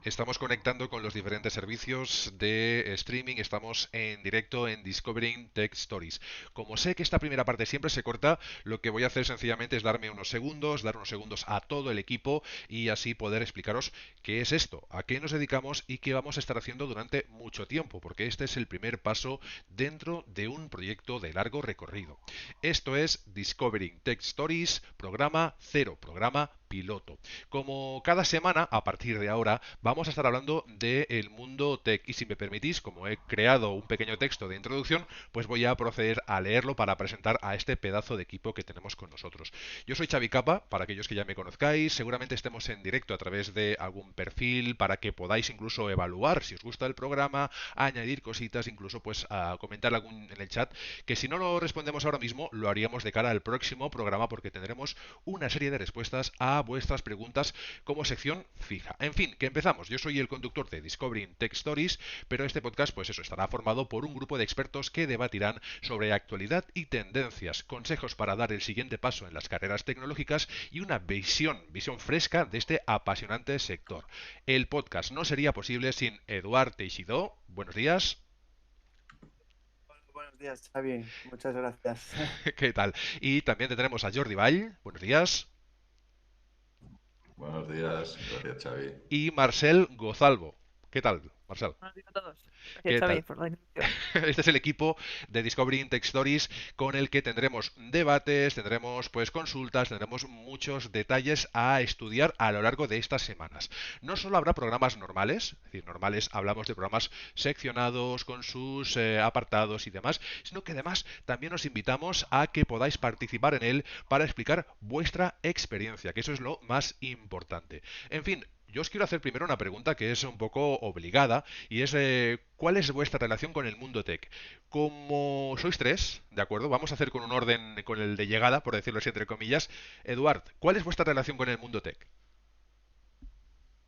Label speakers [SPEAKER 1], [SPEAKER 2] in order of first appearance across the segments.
[SPEAKER 1] Estamos conectando con los diferentes servicios de streaming, estamos en directo en Discovering Tech Stories. Como sé que esta primera parte siempre se corta, lo que voy a hacer sencillamente es darme unos segundos, dar unos segundos a todo el equipo y así poder explicaros qué es esto, a qué nos dedicamos y qué vamos a estar haciendo durante mucho tiempo, porque este es el primer paso dentro de un proyecto de largo recorrido. Esto es Discovering Tech Stories, programa cero, programa piloto. Como cada semana, a partir de ahora, vamos a estar hablando del mundo tech. Y si me permitís, como he creado un pequeño texto de introducción, pues voy a proceder a leerlo para presentar a este pedazo de equipo que tenemos con nosotros. Yo soy Xavi Capa, para aquellos que ya me conozcáis, seguramente estemos en directo a través de algún perfil para que podáis incluso evaluar si os gusta el programa, añadir cositas, incluso pues a comentar algún en el chat, que si no lo respondemos ahora mismo, lo haríamos de cara al próximo programa porque tendremos una serie de respuestas a vuestras preguntas como sección fija. En fin, que empezamos. Yo soy el conductor de Discovering Tech Stories, pero este podcast, pues eso, estará formado por un grupo de expertos que debatirán sobre actualidad y tendencias, consejos para dar el siguiente paso en las carreras tecnológicas y una visión fresca de este apasionante sector. El podcast no sería posible sin Eduard Teixidó. Buenos días.
[SPEAKER 2] Buenos días, Xavi. Muchas gracias.
[SPEAKER 1] ¿Qué tal? Y también tendremos a Jordi Vall. Buenos días.
[SPEAKER 3] Buenos días, gracias Xavi.
[SPEAKER 1] Y Marcel Gozalvo. ¿Qué tal, Marcel?
[SPEAKER 4] Buenos días a todos. Gracias,
[SPEAKER 1] ¿Qué
[SPEAKER 4] Xavi,
[SPEAKER 1] tal?
[SPEAKER 4] por la invitación.
[SPEAKER 1] Este es el equipo de Discovering Tech Stories con el que tendremos debates, tendremos pues consultas, tendremos muchos detalles a estudiar a lo largo de estas semanas. No solo habrá programas normales, es decir, normales hablamos de programas seccionados con sus apartados y demás, sino que además también os invitamos a que podáis participar en él para explicar vuestra experiencia, que eso es lo más importante. En fin, yo os quiero hacer primero una pregunta que es un poco obligada y es ¿cuál es vuestra relación con el mundo tech? Como sois tres, ¿de acuerdo? Vamos a hacer con un orden, con el de llegada, por decirlo así entre comillas. Eduard, ¿cuál es vuestra relación con el mundo tech?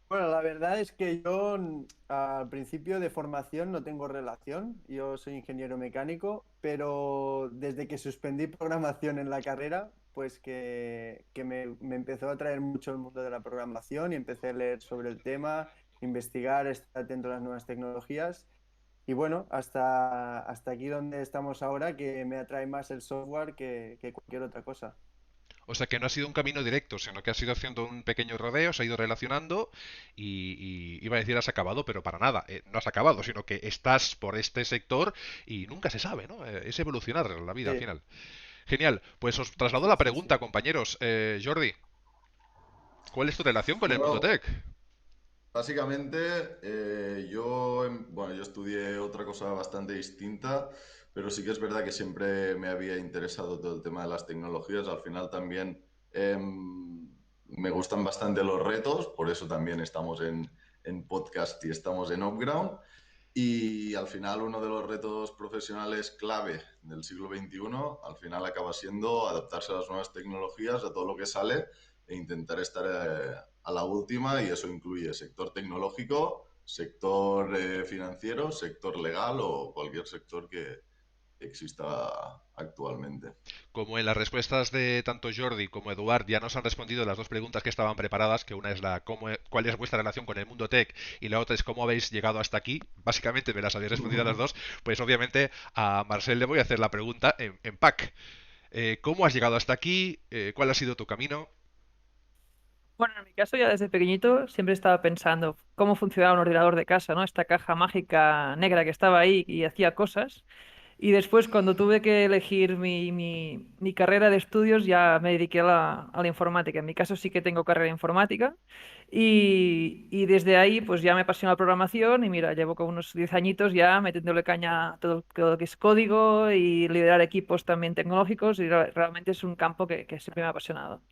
[SPEAKER 2] Bueno, la verdad es que yo al principio de formación no tengo relación. Yo soy ingeniero mecánico, pero desde que suspendí programación en la carrera, pues que me empezó a atraer mucho el mundo de la programación y empecé a leer sobre el tema, investigar, estar atento a las nuevas tecnologías. Y bueno, hasta aquí donde estamos ahora, que me atrae más el software que cualquier otra cosa.
[SPEAKER 1] O sea que no ha sido un camino directo, sino que has ido haciendo un pequeño rodeo, se ha ido relacionando y iba a decir has acabado, pero para nada, no has acabado, sino que estás por este sector y nunca se sabe, ¿no? Es evolucionar la vida al
[SPEAKER 2] Sí,
[SPEAKER 1] final. Genial, pues os traslado
[SPEAKER 2] sí,
[SPEAKER 1] la
[SPEAKER 2] sí, sí.
[SPEAKER 1] pregunta, compañeros. Jordi, ¿cuál es tu relación con el mundo
[SPEAKER 3] Bueno,
[SPEAKER 1] tech?
[SPEAKER 3] básicamente bueno, yo estudié otra cosa bastante distinta, pero sí que es verdad que siempre me había interesado todo el tema de las tecnologías. Al final también me gustan bastante los retos, por eso también estamos en podcast y estamos en Upground. Y al final uno de los retos profesionales clave del siglo XXI, al final acaba siendo adaptarse a las nuevas tecnologías, a todo lo que sale e intentar estar a la última, y eso incluye sector tecnológico, sector financiero, sector legal o cualquier sector que exista actualmente.
[SPEAKER 1] Como en las respuestas de tanto Jordi como Eduard ya nos han respondido las dos preguntas que estaban preparadas, que una es cuál es vuestra relación con el mundo tech y la otra es cómo habéis llegado hasta aquí, básicamente me las habéis respondido a las dos, pues obviamente a Marcel le voy a hacer la pregunta en pack. ¿Cómo has llegado hasta aquí? ¿Cuál ha sido tu camino?
[SPEAKER 4] Bueno, en mi caso, ya desde pequeñito siempre estaba pensando cómo funcionaba un ordenador de casa, ¿no? Esta caja mágica negra que estaba ahí y hacía cosas. Y después, cuando tuve que elegir mi carrera de estudios, ya me dediqué a la informática. En mi caso sí que tengo carrera de informática. Y desde ahí, pues ya me apasionó la programación y mira, llevo como unos 10 añitos ya metiéndole caña a todo lo que es código y liderar equipos también tecnológicos y realmente es un campo que siempre me ha apasionado.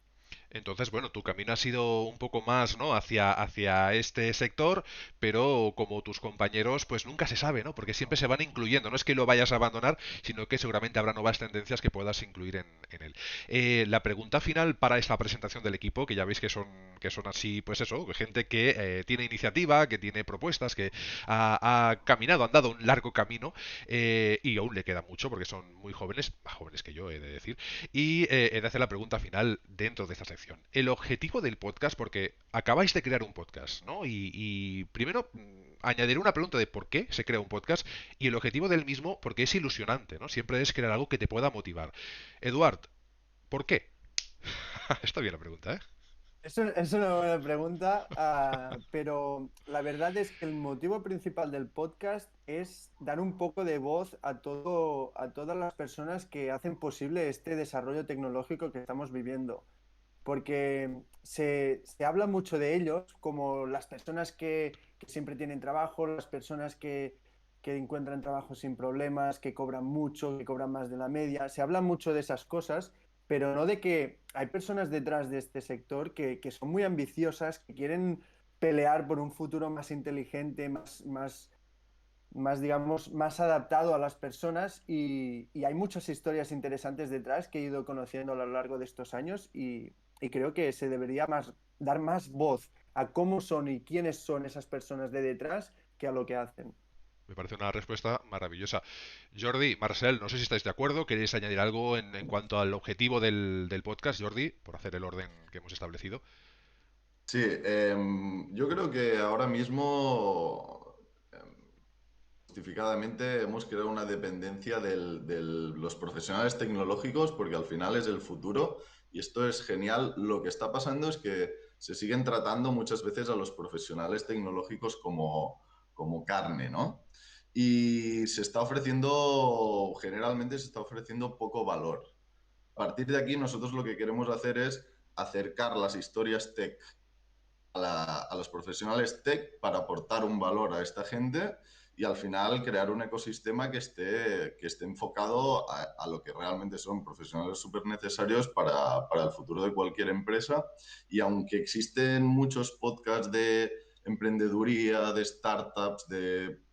[SPEAKER 1] Entonces, bueno, tu camino ha sido un poco más, ¿no? Hacia este sector, pero como tus compañeros, pues nunca se sabe, ¿no? Porque siempre se van incluyendo. No es que lo vayas a abandonar, sino que seguramente habrá nuevas tendencias que puedas incluir en él. La pregunta final para esta presentación del equipo, que ya veis que son así, pues eso, gente que tiene iniciativa, que tiene propuestas, que ha caminado, han dado un largo camino y aún le queda mucho porque son muy jóvenes, más jóvenes que yo, he de decir. Y he de hacer la pregunta final dentro de esta sección introducción. El objetivo del podcast, porque acabáis de crear un podcast, ¿no? Y primero añadiré una pregunta de por qué se crea un podcast y el objetivo del mismo, porque es ilusionante, ¿no? Siempre es crear algo que te pueda motivar. Eduard, ¿por qué? Está bien la pregunta, ¿eh?
[SPEAKER 2] Es una buena pregunta, pero la verdad es que el motivo principal del podcast es dar un poco de voz a todas las personas que hacen posible este desarrollo tecnológico que estamos viviendo. Porque se habla mucho de ellos como las personas que siempre tienen trabajo, las personas que encuentran trabajo sin problemas, que cobran mucho, que cobran más de la media. Se habla mucho de esas cosas, pero no de que hay personas detrás de este sector que son muy ambiciosas, que quieren pelear por un futuro más inteligente, más, digamos, más adaptado a las personas y hay muchas historias interesantes detrás que he ido conociendo a lo largo de estos años y creo que se debería dar más voz a cómo son y quiénes son esas personas de detrás que a lo que hacen.
[SPEAKER 1] Me parece una respuesta maravillosa. Jordi, Marcel, no sé si estáis de acuerdo. ¿Queréis añadir algo en cuanto al objetivo del podcast, Jordi, por hacer el orden que hemos establecido?
[SPEAKER 3] Sí, yo creo que ahora mismo justificadamente hemos creado una dependencia de los profesionales tecnológicos porque al final es el futuro y esto es genial. Lo que está pasando es que se siguen tratando muchas veces a los profesionales tecnológicos como carne, ¿no? Y se está ofreciendo, generalmente se está ofreciendo poco valor. A partir de aquí nosotros lo que queremos hacer es acercar las historias tech a los profesionales tech para aportar un valor a esta gente y al final crear un ecosistema que esté enfocado a lo que realmente son profesionales súper necesarios para el futuro de cualquier empresa. Y aunque existen muchos podcasts de emprendeduría, de startups, de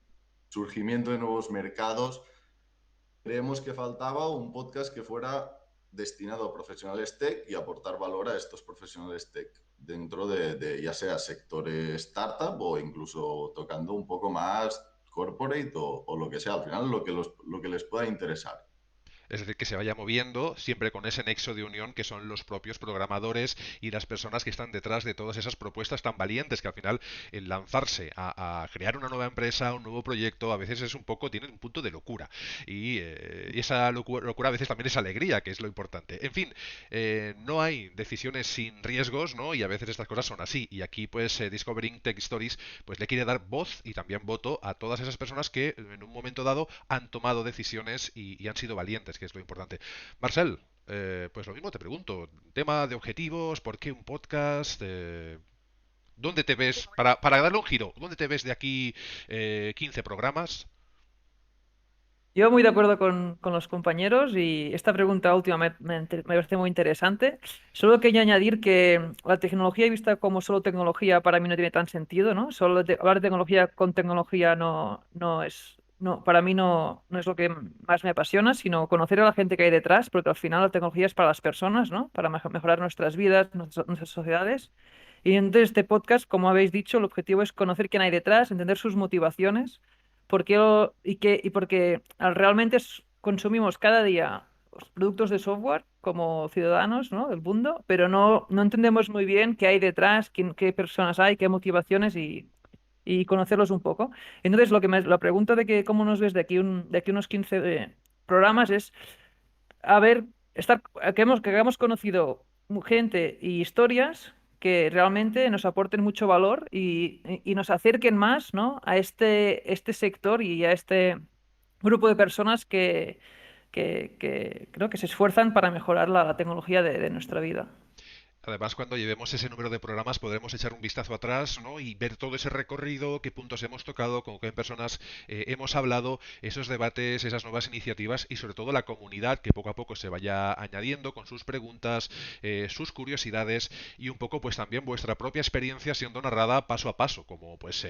[SPEAKER 3] surgimiento de nuevos mercados, creemos que faltaba un podcast que fuera destinado a profesionales tech y aportar valor a estos profesionales tech dentro de ya sea sectores startup o incluso tocando un poco más corporate o lo que sea, al final lo que les pueda interesar.
[SPEAKER 1] Es decir, que se vaya moviendo siempre con ese nexo de unión que son los propios programadores y las personas que están detrás de todas esas propuestas tan valientes que al final el lanzarse a crear una nueva empresa, un nuevo proyecto, a veces es un poco, tiene un punto de locura. Y esa locura a veces también es alegría, que es lo importante. En fin, no hay decisiones sin riesgos, ¿no? Y a veces estas cosas son así. Y aquí, pues, Discovering Tech Stories, pues le quiere dar voz y también voto a todas esas personas que en un momento dado han tomado decisiones y han sido valientes, que es lo importante. Marcel, pues lo mismo te pregunto. Tema de objetivos, ¿por qué un podcast? ¿Dónde te ves? Para darle un giro, ¿dónde te ves de aquí 15 programas?
[SPEAKER 4] Yo muy de acuerdo con los compañeros y esta pregunta última me parece muy interesante. Solo quería añadir que la tecnología vista como solo tecnología para mí no tiene tan sentido, ¿no? Hablar de tecnología con tecnología no es, no, para mí no es lo que más me apasiona, sino conocer a la gente que hay detrás, porque al final la tecnología es para las personas, ¿no? Para mejorar nuestras vidas, nuestras sociedades. Y entonces este podcast, como habéis dicho, el objetivo es conocer quién hay detrás, entender sus motivaciones y porque realmente consumimos cada día los productos de software como ciudadanos, ¿no? del mundo, pero no entendemos muy bien qué hay detrás, qué personas hay, qué motivaciones y conocerlos un poco. Entonces, la pregunta de que cómo nos ves de aquí unos 15 programas es a ver, que hayamos conocido gente y historias que realmente nos aporten mucho valor y nos acerquen más, ¿no? a este sector y a este grupo de personas que creo que se esfuerzan para mejorar la tecnología de nuestra vida.
[SPEAKER 1] Además, cuando llevemos ese número de programas podremos echar un vistazo atrás, ¿no? Y ver todo ese recorrido, qué puntos hemos tocado, con qué personas hemos hablado, esos debates, esas nuevas iniciativas y sobre todo la comunidad que poco a poco se vaya añadiendo con sus preguntas, sus curiosidades y un poco pues también vuestra propia experiencia siendo narrada paso a paso, como pues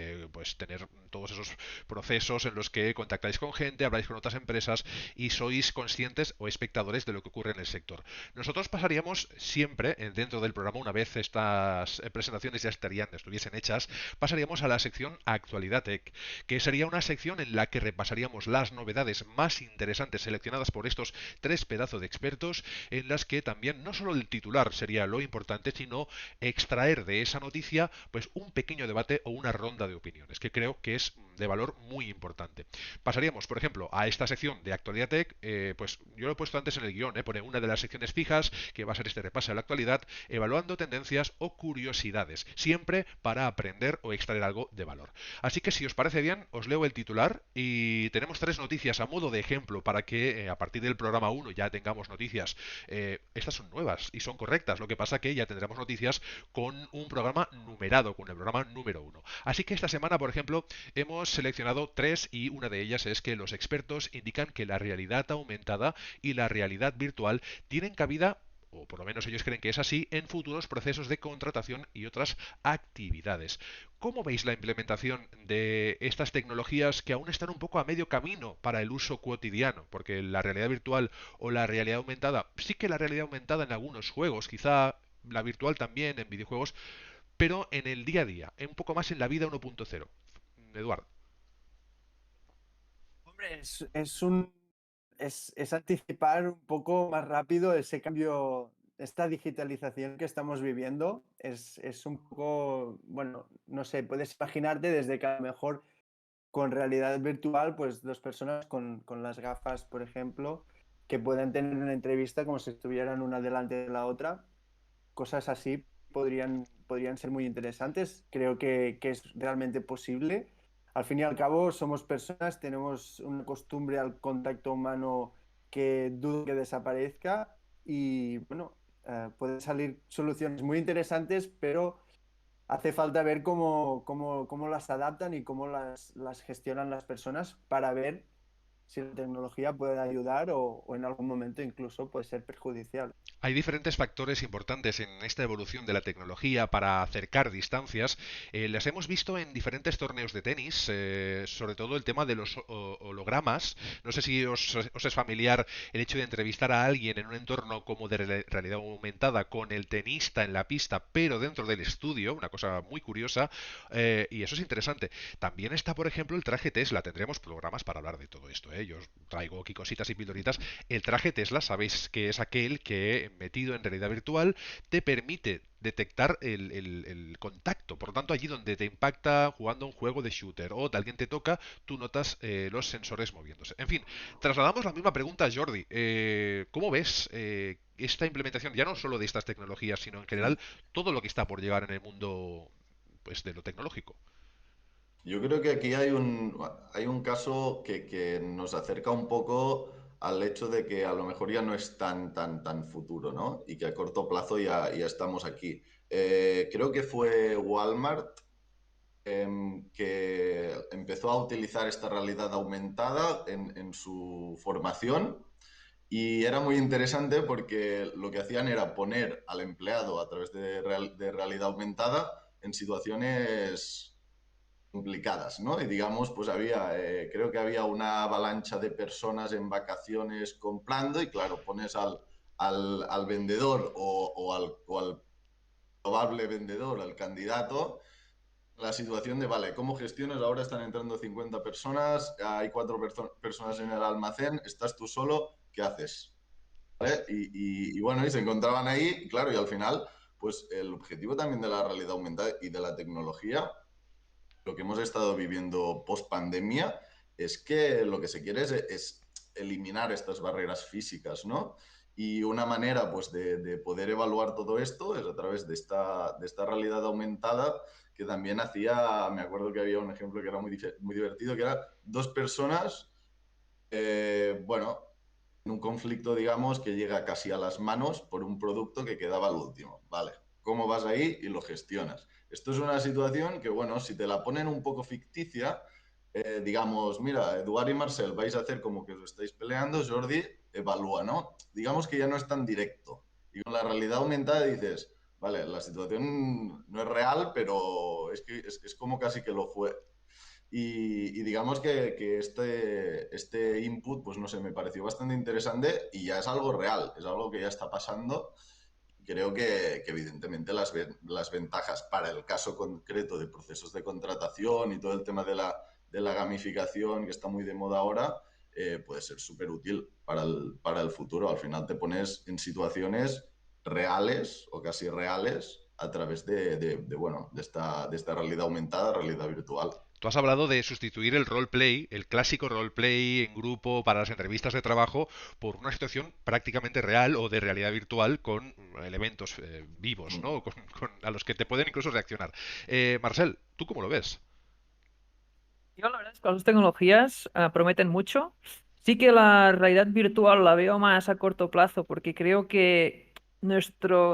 [SPEAKER 1] tener todos esos procesos en los que contactáis con gente, habláis con otras empresas y sois conscientes o espectadores de lo que ocurre en el sector. Nosotros pasaríamos siempre dentro del programa, una vez estas presentaciones ya estuviesen hechas, pasaríamos a la sección Actualidad Tech, que sería una sección en la que repasaríamos las novedades más interesantes seleccionadas por estos tres pedazos de expertos, en las que también no solo el titular sería lo importante, sino extraer de esa noticia pues un pequeño debate o una ronda de opiniones, que creo que es de valor muy importante. Pasaríamos, por ejemplo, a esta sección de Actualidad Tech, pues yo lo he puesto antes en el guión, pone una de las secciones fijas, que va a ser este repaso de la actualidad, evaluando tendencias o curiosidades, siempre para aprender o extraer algo de valor. Así que si os parece bien, os leo el titular y tenemos tres noticias a modo de ejemplo para que a partir del programa 1 ya tengamos noticias. Estas son nuevas y son correctas, lo que pasa que ya tendremos noticias con un programa numerado, con el programa número 1. Así que esta semana, por ejemplo, hemos seleccionado tres y una de ellas es que los expertos indican que la realidad aumentada y la realidad virtual tienen cabida, o por lo menos ellos creen que es así, en futuros procesos de contratación y otras actividades. ¿Cómo veis la implementación de estas tecnologías que aún están un poco a medio camino para el uso cotidiano? Porque la realidad virtual o la realidad aumentada, sí que la realidad aumentada en algunos juegos, quizá la virtual también en videojuegos, pero en el día a día, un poco más en la vida 1.0. Eduardo.
[SPEAKER 2] Hombre, es anticipar un poco más rápido ese cambio, esta digitalización que estamos viviendo. Es un poco, bueno, no sé, puedes imaginarte desde que a lo mejor con realidad virtual, pues dos personas con las gafas, por ejemplo, que puedan tener una entrevista como si estuvieran una delante de la otra. Cosas así podrían ser muy interesantes. Creo que es realmente posible. Al fin y al cabo, somos personas, tenemos una costumbre al contacto humano que dudo que desaparezca y bueno, pueden salir soluciones muy interesantes, pero hace falta ver cómo las adaptan y cómo las gestionan las personas para ver si la tecnología puede ayudar o en algún momento incluso puede ser perjudicial.
[SPEAKER 1] Hay diferentes factores importantes en esta evolución de la tecnología para acercar distancias. Las hemos visto en diferentes torneos de tenis, sobre todo el tema de los hologramas. No sé si os es familiar el hecho de entrevistar a alguien en un entorno como de realidad aumentada con el tenista en la pista, pero dentro del estudio, una cosa muy curiosa, y eso es interesante. También está, por ejemplo, el traje Tesla. Tendremos programas para hablar de todo esto, ¿eh? Yo os traigo aquí cositas y pildoritas. El traje Tesla, sabéis que es aquel que, metido en realidad virtual, te permite detectar el contacto. Por lo tanto, allí donde te impacta jugando un juego de shooter o de alguien te toca, tú notas los sensores moviéndose. En fin, trasladamos la misma pregunta a Jordi. ¿Cómo ves esta implementación, ya no solo de estas tecnologías, sino en general todo lo que está por llegar en el mundo pues, de lo tecnológico?
[SPEAKER 3] Yo creo que aquí hay un caso que nos acerca un poco al hecho de que a lo mejor ya no es tan futuro, ¿no? Y que a corto plazo ya estamos aquí. Creo que fue Walmart que empezó a utilizar esta realidad aumentada en su formación y era muy interesante porque lo que hacían era poner al empleado a través de realidad aumentada en situaciones complicadas, ¿no? Y digamos, pues creo que había una avalancha de personas en vacaciones comprando y claro, pones al vendedor o al probable vendedor, al candidato, la situación de, vale, ¿cómo gestionas? Ahora están entrando 50 personas, hay cuatro personas en el almacén, estás tú solo, ¿qué haces? ¿Vale? Y bueno, y se encontraban ahí, y claro, y al final, pues el objetivo también de la realidad aumentada y de la tecnología, lo que hemos estado viviendo post pandemia, es que lo que se quiere es eliminar estas barreras físicas, ¿no? Y una manera pues, de poder evaluar todo esto es a través de esta realidad aumentada que también me acuerdo que había un ejemplo que era muy divertido, que era dos personas, bueno, en un conflicto, digamos, que llega casi a las manos por un producto que quedaba al último. Vale, ¿cómo vas ahí y lo gestionas? Esto es una situación que, bueno, si te la ponen un poco ficticia, digamos, mira, Eduard y Marcel vais a hacer como que os estáis peleando, Jordi evalúa, ¿no? Digamos que ya no es tan directo. Y con la realidad aumentada dices, vale, la situación no es real, pero es que es como casi que lo fue. Y digamos que este input, pues no sé, me pareció bastante interesante y ya es algo real, es algo que ya está pasando, creo que evidentemente las ventajas para el caso concreto de procesos de contratación y todo el tema de la gamificación que está muy de moda ahora, puede ser súper útil para el futuro. Al final te pones en situaciones reales o casi reales a través bueno, de esta realidad aumentada, realidad virtual.
[SPEAKER 1] Tú has hablado de sustituir el roleplay, el clásico roleplay en grupo para las entrevistas de trabajo, por una situación prácticamente real o de realidad virtual con elementos vivos,
[SPEAKER 3] Mm.
[SPEAKER 1] ¿no? A los que te pueden incluso reaccionar. Marcel, ¿tú cómo lo ves?
[SPEAKER 4] Yo la verdad es que las dos tecnologías prometen mucho. Sí que la realidad virtual la veo más a corto plazo porque creo que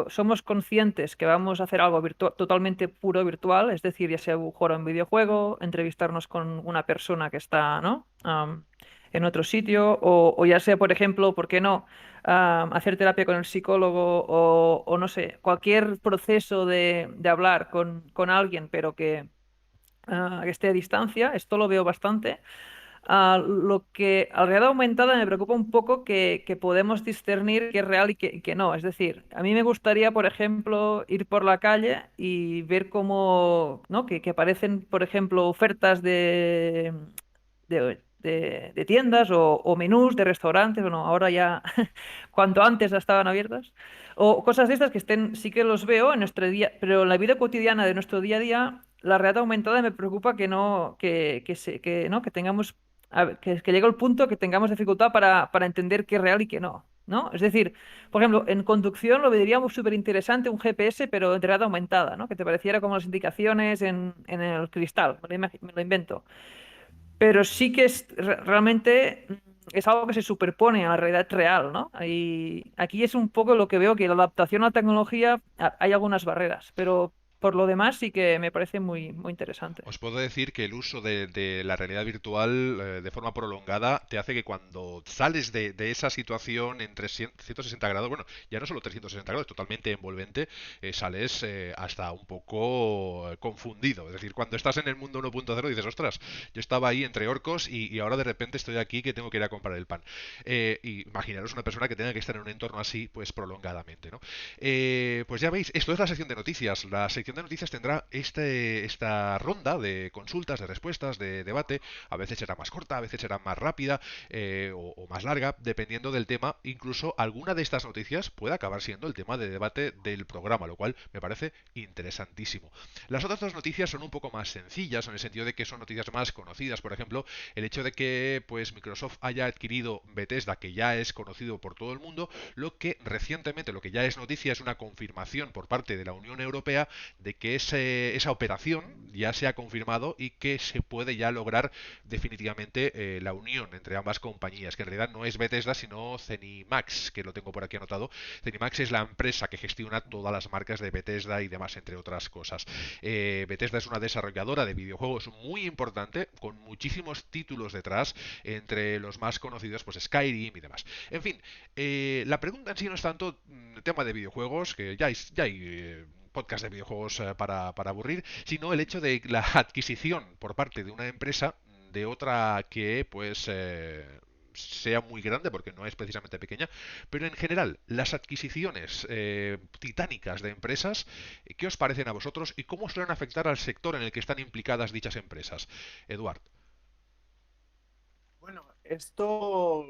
[SPEAKER 4] somos conscientes que vamos a hacer algo totalmente puro virtual, es decir, ya sea jugar a un videojuego, entrevistarnos con una persona que está, ¿no? En otro sitio, o ya sea, por ejemplo, ¿por qué no? Hacer terapia con el psicólogo o no sé, cualquier proceso de hablar con alguien, pero que esté a distancia. Esto lo veo bastante. Lo que a realidad aumentada me preocupa un poco que podemos discernir qué es real y qué no. Es decir, a mí me gustaría, por ejemplo, ir por la calle y ver cómo, ¿no? Que aparecen, por ejemplo, ofertas de tiendas o menús de restaurantes. Bueno, ahora ya, cuanto antes ya estaban abiertas. O cosas de estas que estén, sí que los veo en nuestro día, pero en la vida cotidiana de nuestro día a día, la realidad aumentada me preocupa que no, ¿no? Que tengamos, que llegue el punto que tengamos dificultad para entender qué es real y qué no, ¿no? Es decir, por ejemplo, en conducción lo veríamos súper interesante un GPS, pero en realidad aumentada, ¿no? Que te pareciera como las indicaciones en el cristal, me lo invento. Pero sí que realmente es algo que se superpone a la realidad real, ¿no? Y aquí es un poco lo que veo que la adaptación a la tecnología hay algunas barreras, pero por lo demás sí que me parece muy, muy interesante.
[SPEAKER 1] Os puedo decir que el uso de la realidad virtual de forma prolongada te hace que cuando sales de esa situación en 360 grados, bueno, ya no solo 360 grados, totalmente envolvente, sales hasta un poco confundido. Es decir, cuando estás en el mundo 1.0 dices, ostras, yo estaba ahí entre orcos y ahora de repente estoy aquí que tengo que ir a comprar el pan. Y imaginaros una persona que tenga que estar en un entorno así, pues prolongadamente, ¿no? Pues ya veis, esto es la sección de noticias. La sección de noticias tendrá esta ronda de consultas, de respuestas, de debate. A veces será más corta, a veces será más rápida o más larga, dependiendo del tema. Incluso alguna de estas noticias puede acabar siendo el tema de debate del programa, lo cual me parece interesantísimo. Las otras dos noticias son un poco más sencillas, en el sentido de que son noticias más conocidas. Por ejemplo, el hecho de que pues Microsoft haya adquirido Bethesda, que ya es conocido por todo el mundo, lo que recientemente, lo que ya es noticia, es una confirmación por parte de la Unión Europea de que esa operación ya se ha confirmado y que se puede ya lograr definitivamente la unión entre ambas compañías, que en realidad no es Bethesda sino Zenimax, que lo tengo por aquí anotado. Zenimax es la empresa que gestiona todas las marcas de Bethesda y demás, entre otras cosas. Bethesda es una desarrolladora de videojuegos muy importante, con muchísimos títulos detrás, entre los más conocidos pues Skyrim y demás. En fin, la pregunta en sí no es tanto tema de videojuegos, que ya hay podcast de videojuegos para aburrir, sino el hecho de la adquisición por parte de una empresa de otra que pues sea muy grande, porque no es precisamente pequeña, pero en general, las adquisiciones titánicas de empresas, ¿qué os parecen a vosotros y cómo suelen afectar al sector en el que están implicadas dichas empresas? Eduard.
[SPEAKER 2] Bueno, esto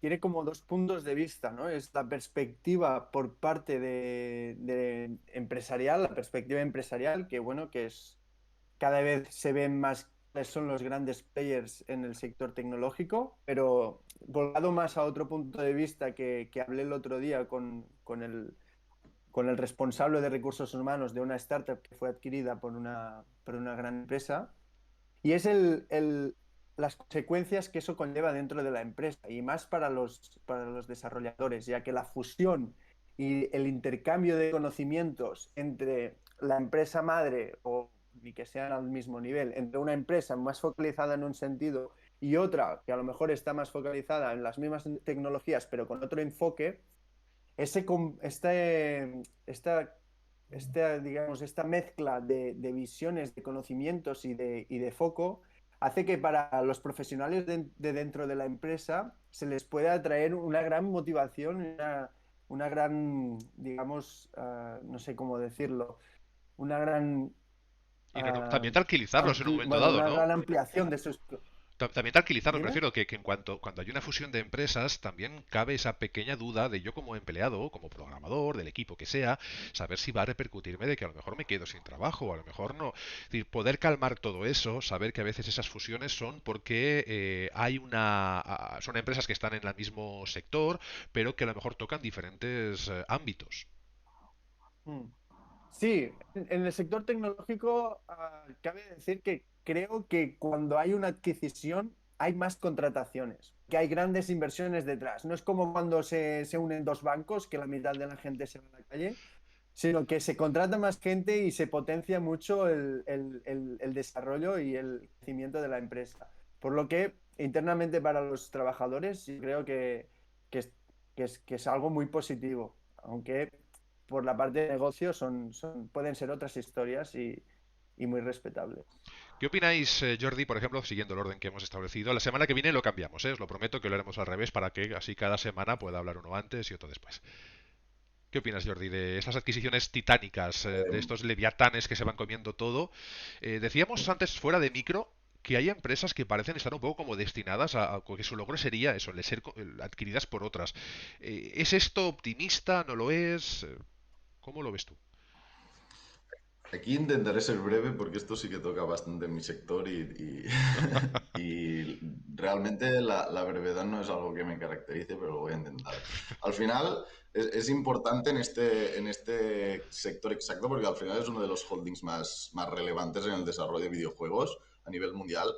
[SPEAKER 2] tiene como dos puntos de vista, ¿no? Es la perspectiva por parte de empresarial, la perspectiva empresarial, que bueno, que es cada vez se ven más cuáles son los grandes players en el sector tecnológico, pero volcado más a otro punto de vista que hablé el otro día con el responsable de recursos humanos de una startup que fue adquirida por una gran empresa, y es las consecuencias que eso conlleva dentro de la empresa, y más para los desarrolladores, ya que la fusión y el intercambio de conocimientos entre la empresa madre o ni que sean al mismo nivel, entre una empresa más focalizada en un sentido y otra que a lo mejor está más focalizada en las mismas tecnologías pero con otro enfoque, ese, digamos, esta mezcla de visiones, de conocimientos y de foco hace que para los profesionales de dentro de la empresa se les pueda traer una gran motivación una gran, digamos, no sé cómo decirlo, una gran,
[SPEAKER 1] Y
[SPEAKER 2] ah,
[SPEAKER 1] también tranquilizarlos en un momento
[SPEAKER 2] bueno,
[SPEAKER 1] dado,
[SPEAKER 2] una
[SPEAKER 1] ¿no?
[SPEAKER 2] gran ampliación de sus...
[SPEAKER 1] También tranquilizarnos, me
[SPEAKER 2] Dime.
[SPEAKER 1] refiero que en cuando hay una fusión de empresas, también cabe esa pequeña duda de yo como empleado, como programador, del equipo que sea, saber si va a repercutirme de que a lo mejor me quedo sin trabajo, o a lo mejor no. Es decir, poder calmar todo eso, saber que a veces esas fusiones son porque son empresas que están en el mismo sector, pero que a lo mejor tocan diferentes ámbitos.
[SPEAKER 2] Mm. Sí, en el sector tecnológico, cabe decir que creo que cuando hay una adquisición hay más contrataciones, que hay grandes inversiones detrás. No es como cuando se unen dos bancos, que la mitad de la gente se va a la calle, sino que se contrata más gente y se potencia mucho el desarrollo y el crecimiento de la empresa. Por lo que internamente para los trabajadores yo creo que es, que es algo muy positivo, aunque por la parte de negocio pueden ser otras historias y muy respetables.
[SPEAKER 1] ¿Qué opináis, Jordi, por ejemplo, siguiendo el orden que hemos establecido? La semana que viene lo cambiamos, ¿eh? Os lo prometo que lo haremos al revés para que así cada semana pueda hablar uno antes y otro después. ¿Qué opinas, Jordi, de estas adquisiciones titánicas, de estos leviatanes que se van comiendo todo? Decíamos antes, fuera de micro, que hay empresas que parecen estar un poco como destinadas a que su logro sería eso, el ser adquiridas por otras. ¿Es esto optimista? ¿No lo es? ¿Cómo lo ves tú?
[SPEAKER 3] Aquí intentaré ser breve porque esto sí que toca bastante en mi sector y realmente la brevedad no es algo que me caracterice, pero lo voy a intentar. Al final es importante en este sector exacto porque al final es uno de los holdings más relevantes en el desarrollo de videojuegos a nivel mundial.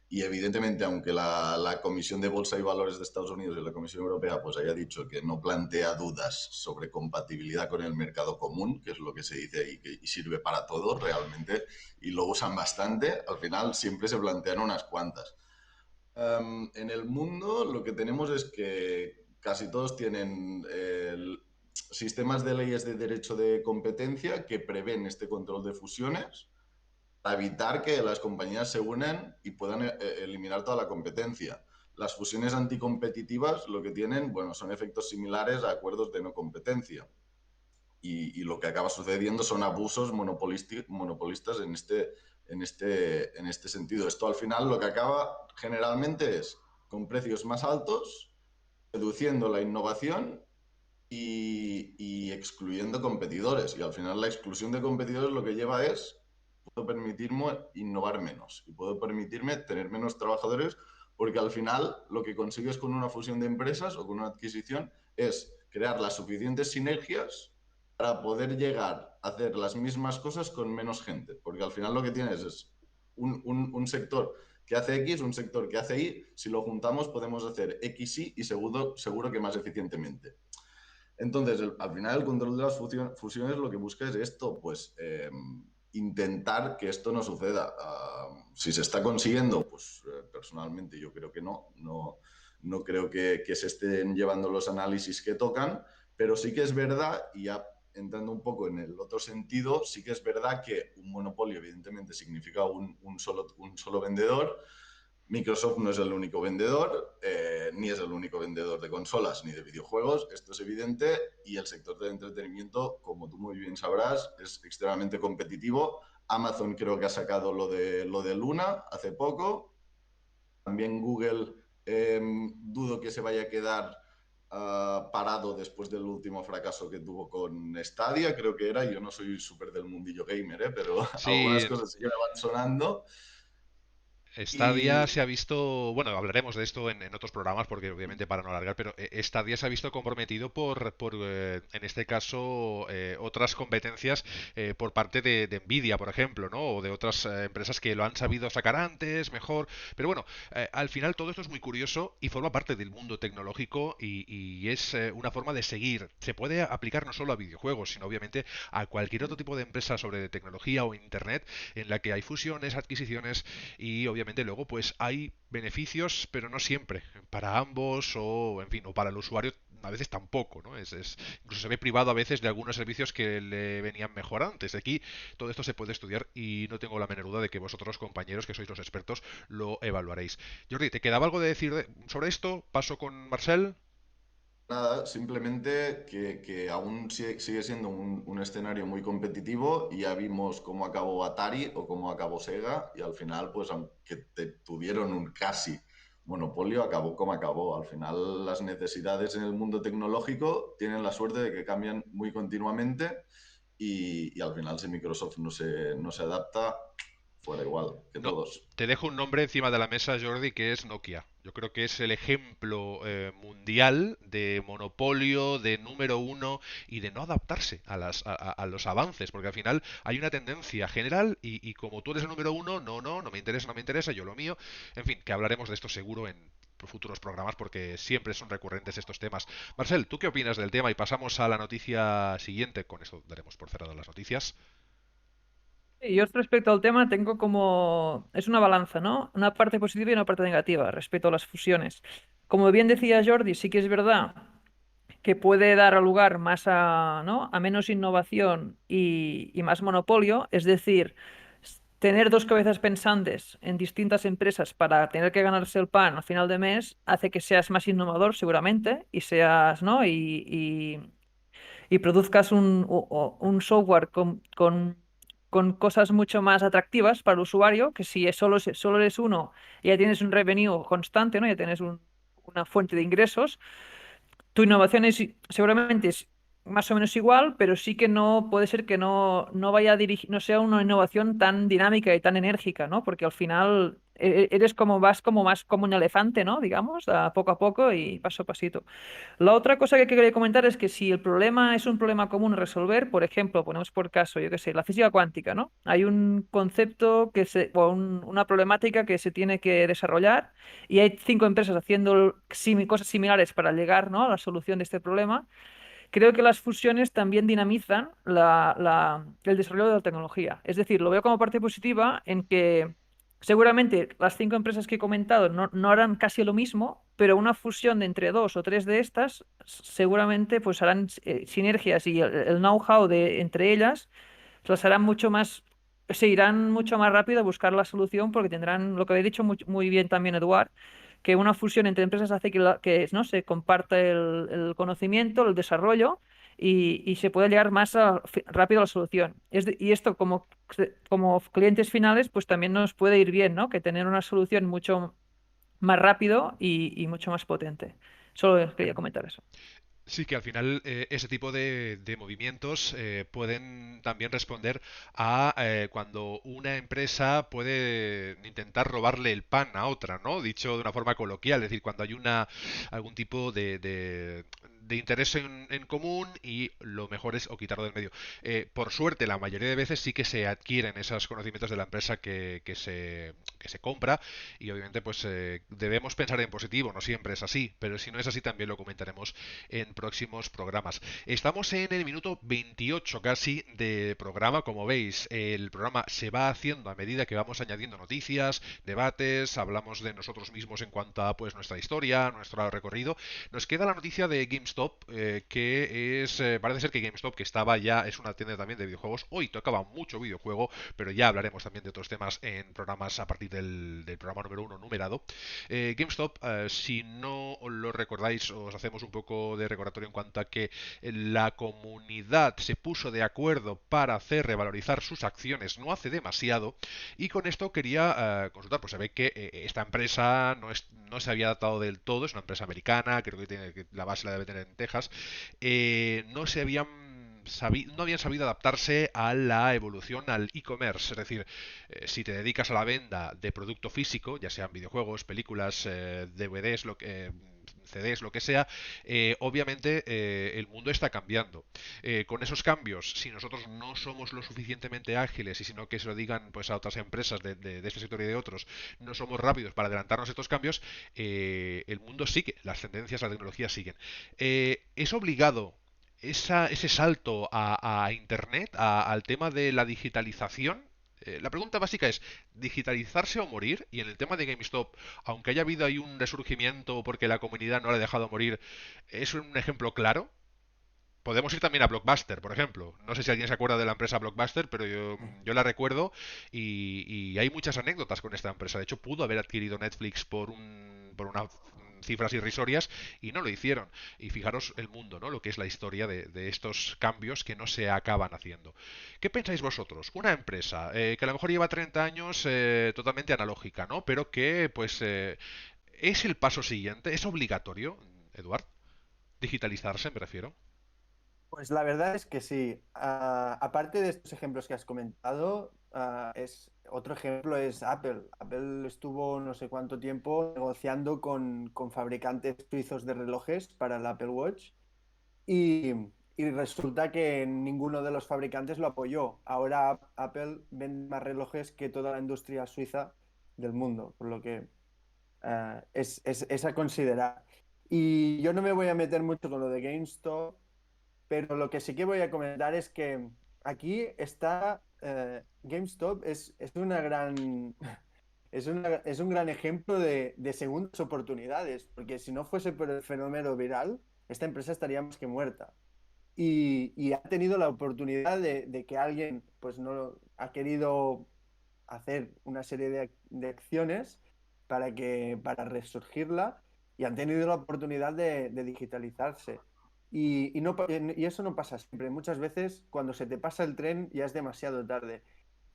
[SPEAKER 3] Y evidentemente, aunque la Comisión de Bolsa y Valores de Estados Unidos y la Comisión Europea pues haya dicho que no plantea dudas sobre compatibilidad con el mercado común, que es lo que se dice ahí, y sirve para todo realmente, y lo usan bastante, al final siempre se plantean unas cuantas. En el mundo lo que tenemos es que casi todos tienen sistemas de leyes de derecho de competencia que prevén este control de fusiones para evitar que las compañías se unan y puedan eliminar toda la competencia. Las fusiones anticompetitivas lo que tienen, bueno, son efectos similares a acuerdos de no competencia. Y lo que acaba sucediendo son abusos monopolistas en este sentido. Esto al final lo que acaba generalmente es con precios más altos, reduciendo la innovación y excluyendo competidores. Y al final la exclusión de competidores lo que lleva es puedo permitirme innovar menos y puedo permitirme tener menos trabajadores porque al final lo que consigues con una fusión de empresas o con una adquisición es crear las suficientes sinergias para poder llegar a hacer las mismas cosas con menos gente. Porque al final lo que tienes es un sector que hace X, un sector que hace Y. Si lo juntamos podemos hacer X, Y seguro que más eficientemente. Entonces, al final el control de las fusiones lo que busca es esto, pues intentar que esto no suceda. Si se está consiguiendo, pues personalmente yo creo que no creo que se estén llevando los análisis que tocan, pero sí que es verdad, y ya entrando un poco en el otro sentido, sí que es verdad que un monopolio evidentemente significa un solo vendedor. Microsoft no es el único vendedor, ni es el único vendedor de consolas ni de videojuegos, esto es evidente, y el sector del entretenimiento, como tú muy bien sabrás, es extremadamente competitivo. Amazon creo que ha sacado lo de Luna hace poco, también Google dudo que se vaya a quedar parado después del último fracaso que tuvo con Stadia, creo que era, yo no soy súper del mundillo gamer, pero algunas
[SPEAKER 1] Sí,
[SPEAKER 3] cosas sí que me van sonando.
[SPEAKER 1] Stadia
[SPEAKER 3] Y
[SPEAKER 1] se ha visto, bueno, hablaremos de esto en otros programas porque obviamente para no alargar, pero Stadia se ha visto comprometido por en este caso, otras competencias por parte de Nvidia, por ejemplo, ¿no? O de otras empresas que lo han sabido sacar antes, mejor. Pero bueno, al final todo esto es muy curioso y forma parte del mundo tecnológico y es una forma de seguir. Se puede aplicar no solo a videojuegos, sino obviamente a cualquier otro tipo de empresa sobre tecnología o internet en la que hay fusiones, adquisiciones y obviamente luego pues hay beneficios, pero no siempre, para ambos o en fin, o para el usuario a veces tampoco, ¿no? Incluso se ve privado a veces de algunos servicios que le venían mejor antes. Aquí todo esto se puede estudiar y no tengo la menor duda de que vosotros, compañeros, que sois los expertos, lo evaluaréis. Jordi, ¿te quedaba algo de decir sobre esto? Paso con Marcel.
[SPEAKER 3] Nada, simplemente que aún sigue siendo un escenario muy competitivo y ya vimos cómo acabó Atari o cómo acabó Sega y al final, pues aunque tuvieron un casi monopolio, acabó como acabó. Al final las necesidades en el mundo tecnológico tienen la suerte de que cambian muy continuamente y al final si Microsoft no se adapta, fuera igual que
[SPEAKER 1] No,
[SPEAKER 3] todos.
[SPEAKER 1] te dejo un nombre encima de la mesa, Jordi, que es Nokia. Yo creo que es el ejemplo mundial de monopolio, de número uno y de no adaptarse a los avances, porque al final hay una tendencia general y como tú eres el número uno, no me interesa, no me interesa, yo lo mío. En fin, que hablaremos de esto seguro en futuros programas porque siempre son recurrentes estos temas. Marcel, ¿tú qué opinas del tema? Y pasamos a la noticia siguiente. Con esto daremos por cerrado las noticias.
[SPEAKER 4] Y yo respecto al tema tengo como... Es una balanza, ¿no? Una parte positiva y una parte negativa respecto a las fusiones. Como bien decía Jordi, sí que es verdad que puede dar lugar más a, ¿no? a menos innovación y más monopolio, es decir, tener dos cabezas pensantes en distintas empresas para tener que ganarse el pan al final de mes hace que seas más innovador seguramente y seas, ¿no? Y produzcas un software con cosas mucho más atractivas para el usuario, que si solo eres uno, ya tienes un revenue constante, ¿no? Ya tienes una fuente de ingresos. Tu innovación seguramente es más o menos igual, pero sí que no puede ser que no vaya a dirigir, no sea una innovación tan dinámica y tan enérgica, ¿no? Porque al final eres como vas como más como un elefante, ¿no? Digamos, a poco y paso a pasito. La otra cosa que quería comentar es que si el problema es un problema común a resolver, por ejemplo, ponemos por caso, yo qué sé, la física cuántica, ¿no? Hay un concepto o una problemática que se tiene que desarrollar y hay 5 empresas haciendo cosas similares para llegar, ¿no? a la solución de este problema. Creo que las fusiones también dinamizan el desarrollo de la tecnología. Es decir, lo veo como parte positiva en que seguramente las 5 empresas que he comentado no harán casi lo mismo, pero una fusión de entre dos o tres de estas seguramente pues harán sinergias y el know-how entre ellas las harán mucho más, se irán mucho más rápido a buscar la solución porque tendrán, lo que había dicho muy bien también Eduard, que una fusión entre empresas hace que ¿no? se comparta el conocimiento, el desarrollo y se puede llegar más rápido a la solución. Y esto como clientes finales pues también nos puede ir bien, ¿no? Que tener una solución mucho más rápido y mucho más potente. Solo quería comentar eso.
[SPEAKER 1] Sí, que al final ese tipo de movimientos pueden también responder a cuando una empresa puede intentar robarle el pan a otra, ¿no? Dicho de una forma coloquial, es decir, cuando hay algún tipo de interés en común y lo mejor es o quitarlo del medio. Por suerte, la mayoría de veces sí que se adquieren esos conocimientos de la empresa que se compra y obviamente pues debemos pensar en positivo, no siempre es así, pero si no es así también lo comentaremos en próximos programas. Estamos en el minuto 28 casi de programa. Como veis, el programa se va haciendo a medida que vamos añadiendo noticias, debates, hablamos de nosotros mismos en cuanto a pues nuestra historia, nuestro recorrido. Nos queda la noticia de GameStop, que parece ser que GameStop, que estaba ya, es una tienda también de videojuegos, hoy tocaba mucho videojuego, pero ya hablaremos también de otros temas en programas a partir del programa número 1 numerado. GameStop, si no lo recordáis, os hacemos un poco de recordatorio en cuanto a que la comunidad se puso de acuerdo para hacer revalorizar sus acciones no hace demasiado y con esto quería consultar, pues se ve que esta empresa no se había adaptado del todo, es una empresa americana, creo que la base la debe tener en Texas, no habían sabido adaptarse a la evolución al e-commerce, es decir, si te dedicas a la venta de producto físico, ya sean videojuegos, películas, DVDs, CDs, lo que sea, obviamente el mundo está cambiando. Con esos cambios, si nosotros no somos lo suficientemente ágiles y sino que se lo digan pues a otras empresas de este sector y de otros, no somos rápidos para adelantarnos a estos cambios, el mundo sigue, las tendencias, la tecnología siguen. Es obligado ese salto a Internet, al tema de la digitalización. La pregunta básica es, ¿digitalizarse o morir? Y en el tema de GameStop, aunque haya habido ahí un resurgimiento porque la comunidad no la ha dejado morir, ¿es un ejemplo claro? Podemos ir también a Blockbuster, por ejemplo. No sé si alguien se acuerda de la empresa Blockbuster, pero yo la recuerdo y hay muchas anécdotas con esta empresa. De hecho, pudo haber adquirido Netflix por una cifras irrisorias y no lo hicieron. Y fijaros el mundo, ¿no? Lo que es la historia de estos cambios que no se acaban haciendo. ¿Qué pensáis vosotros? Una empresa que a lo mejor lleva 30 años totalmente analógica, ¿no? Pero que, pues, ¿es el paso siguiente? ¿Es obligatorio, Eduard? Digitalizarse, me refiero.
[SPEAKER 2] Pues la verdad es que sí. Aparte de estos ejemplos que has comentado, otro ejemplo es Apple. Apple estuvo no sé cuánto tiempo negociando con fabricantes suizos de relojes para el Apple Watch y, y resulta que ninguno de los fabricantes lo apoyó. Ahora Apple vende más relojes que toda la industria suiza del mundo, por lo que es a considerar. Y yo no me voy a meter mucho con lo de GameStop, pero lo que sí que voy a comentar es que aquí está GameStop es una gran es un gran ejemplo de segundas oportunidades, porque si no fuese por el fenómeno viral, esta empresa estaría más que muerta. Y ha tenido la oportunidad de que alguien pues no ha querido hacer una serie de acciones para resurgirla y han tenido la oportunidad de digitalizarse. Y eso no pasa siempre. Muchas veces cuando se te pasa el tren ya es demasiado tarde.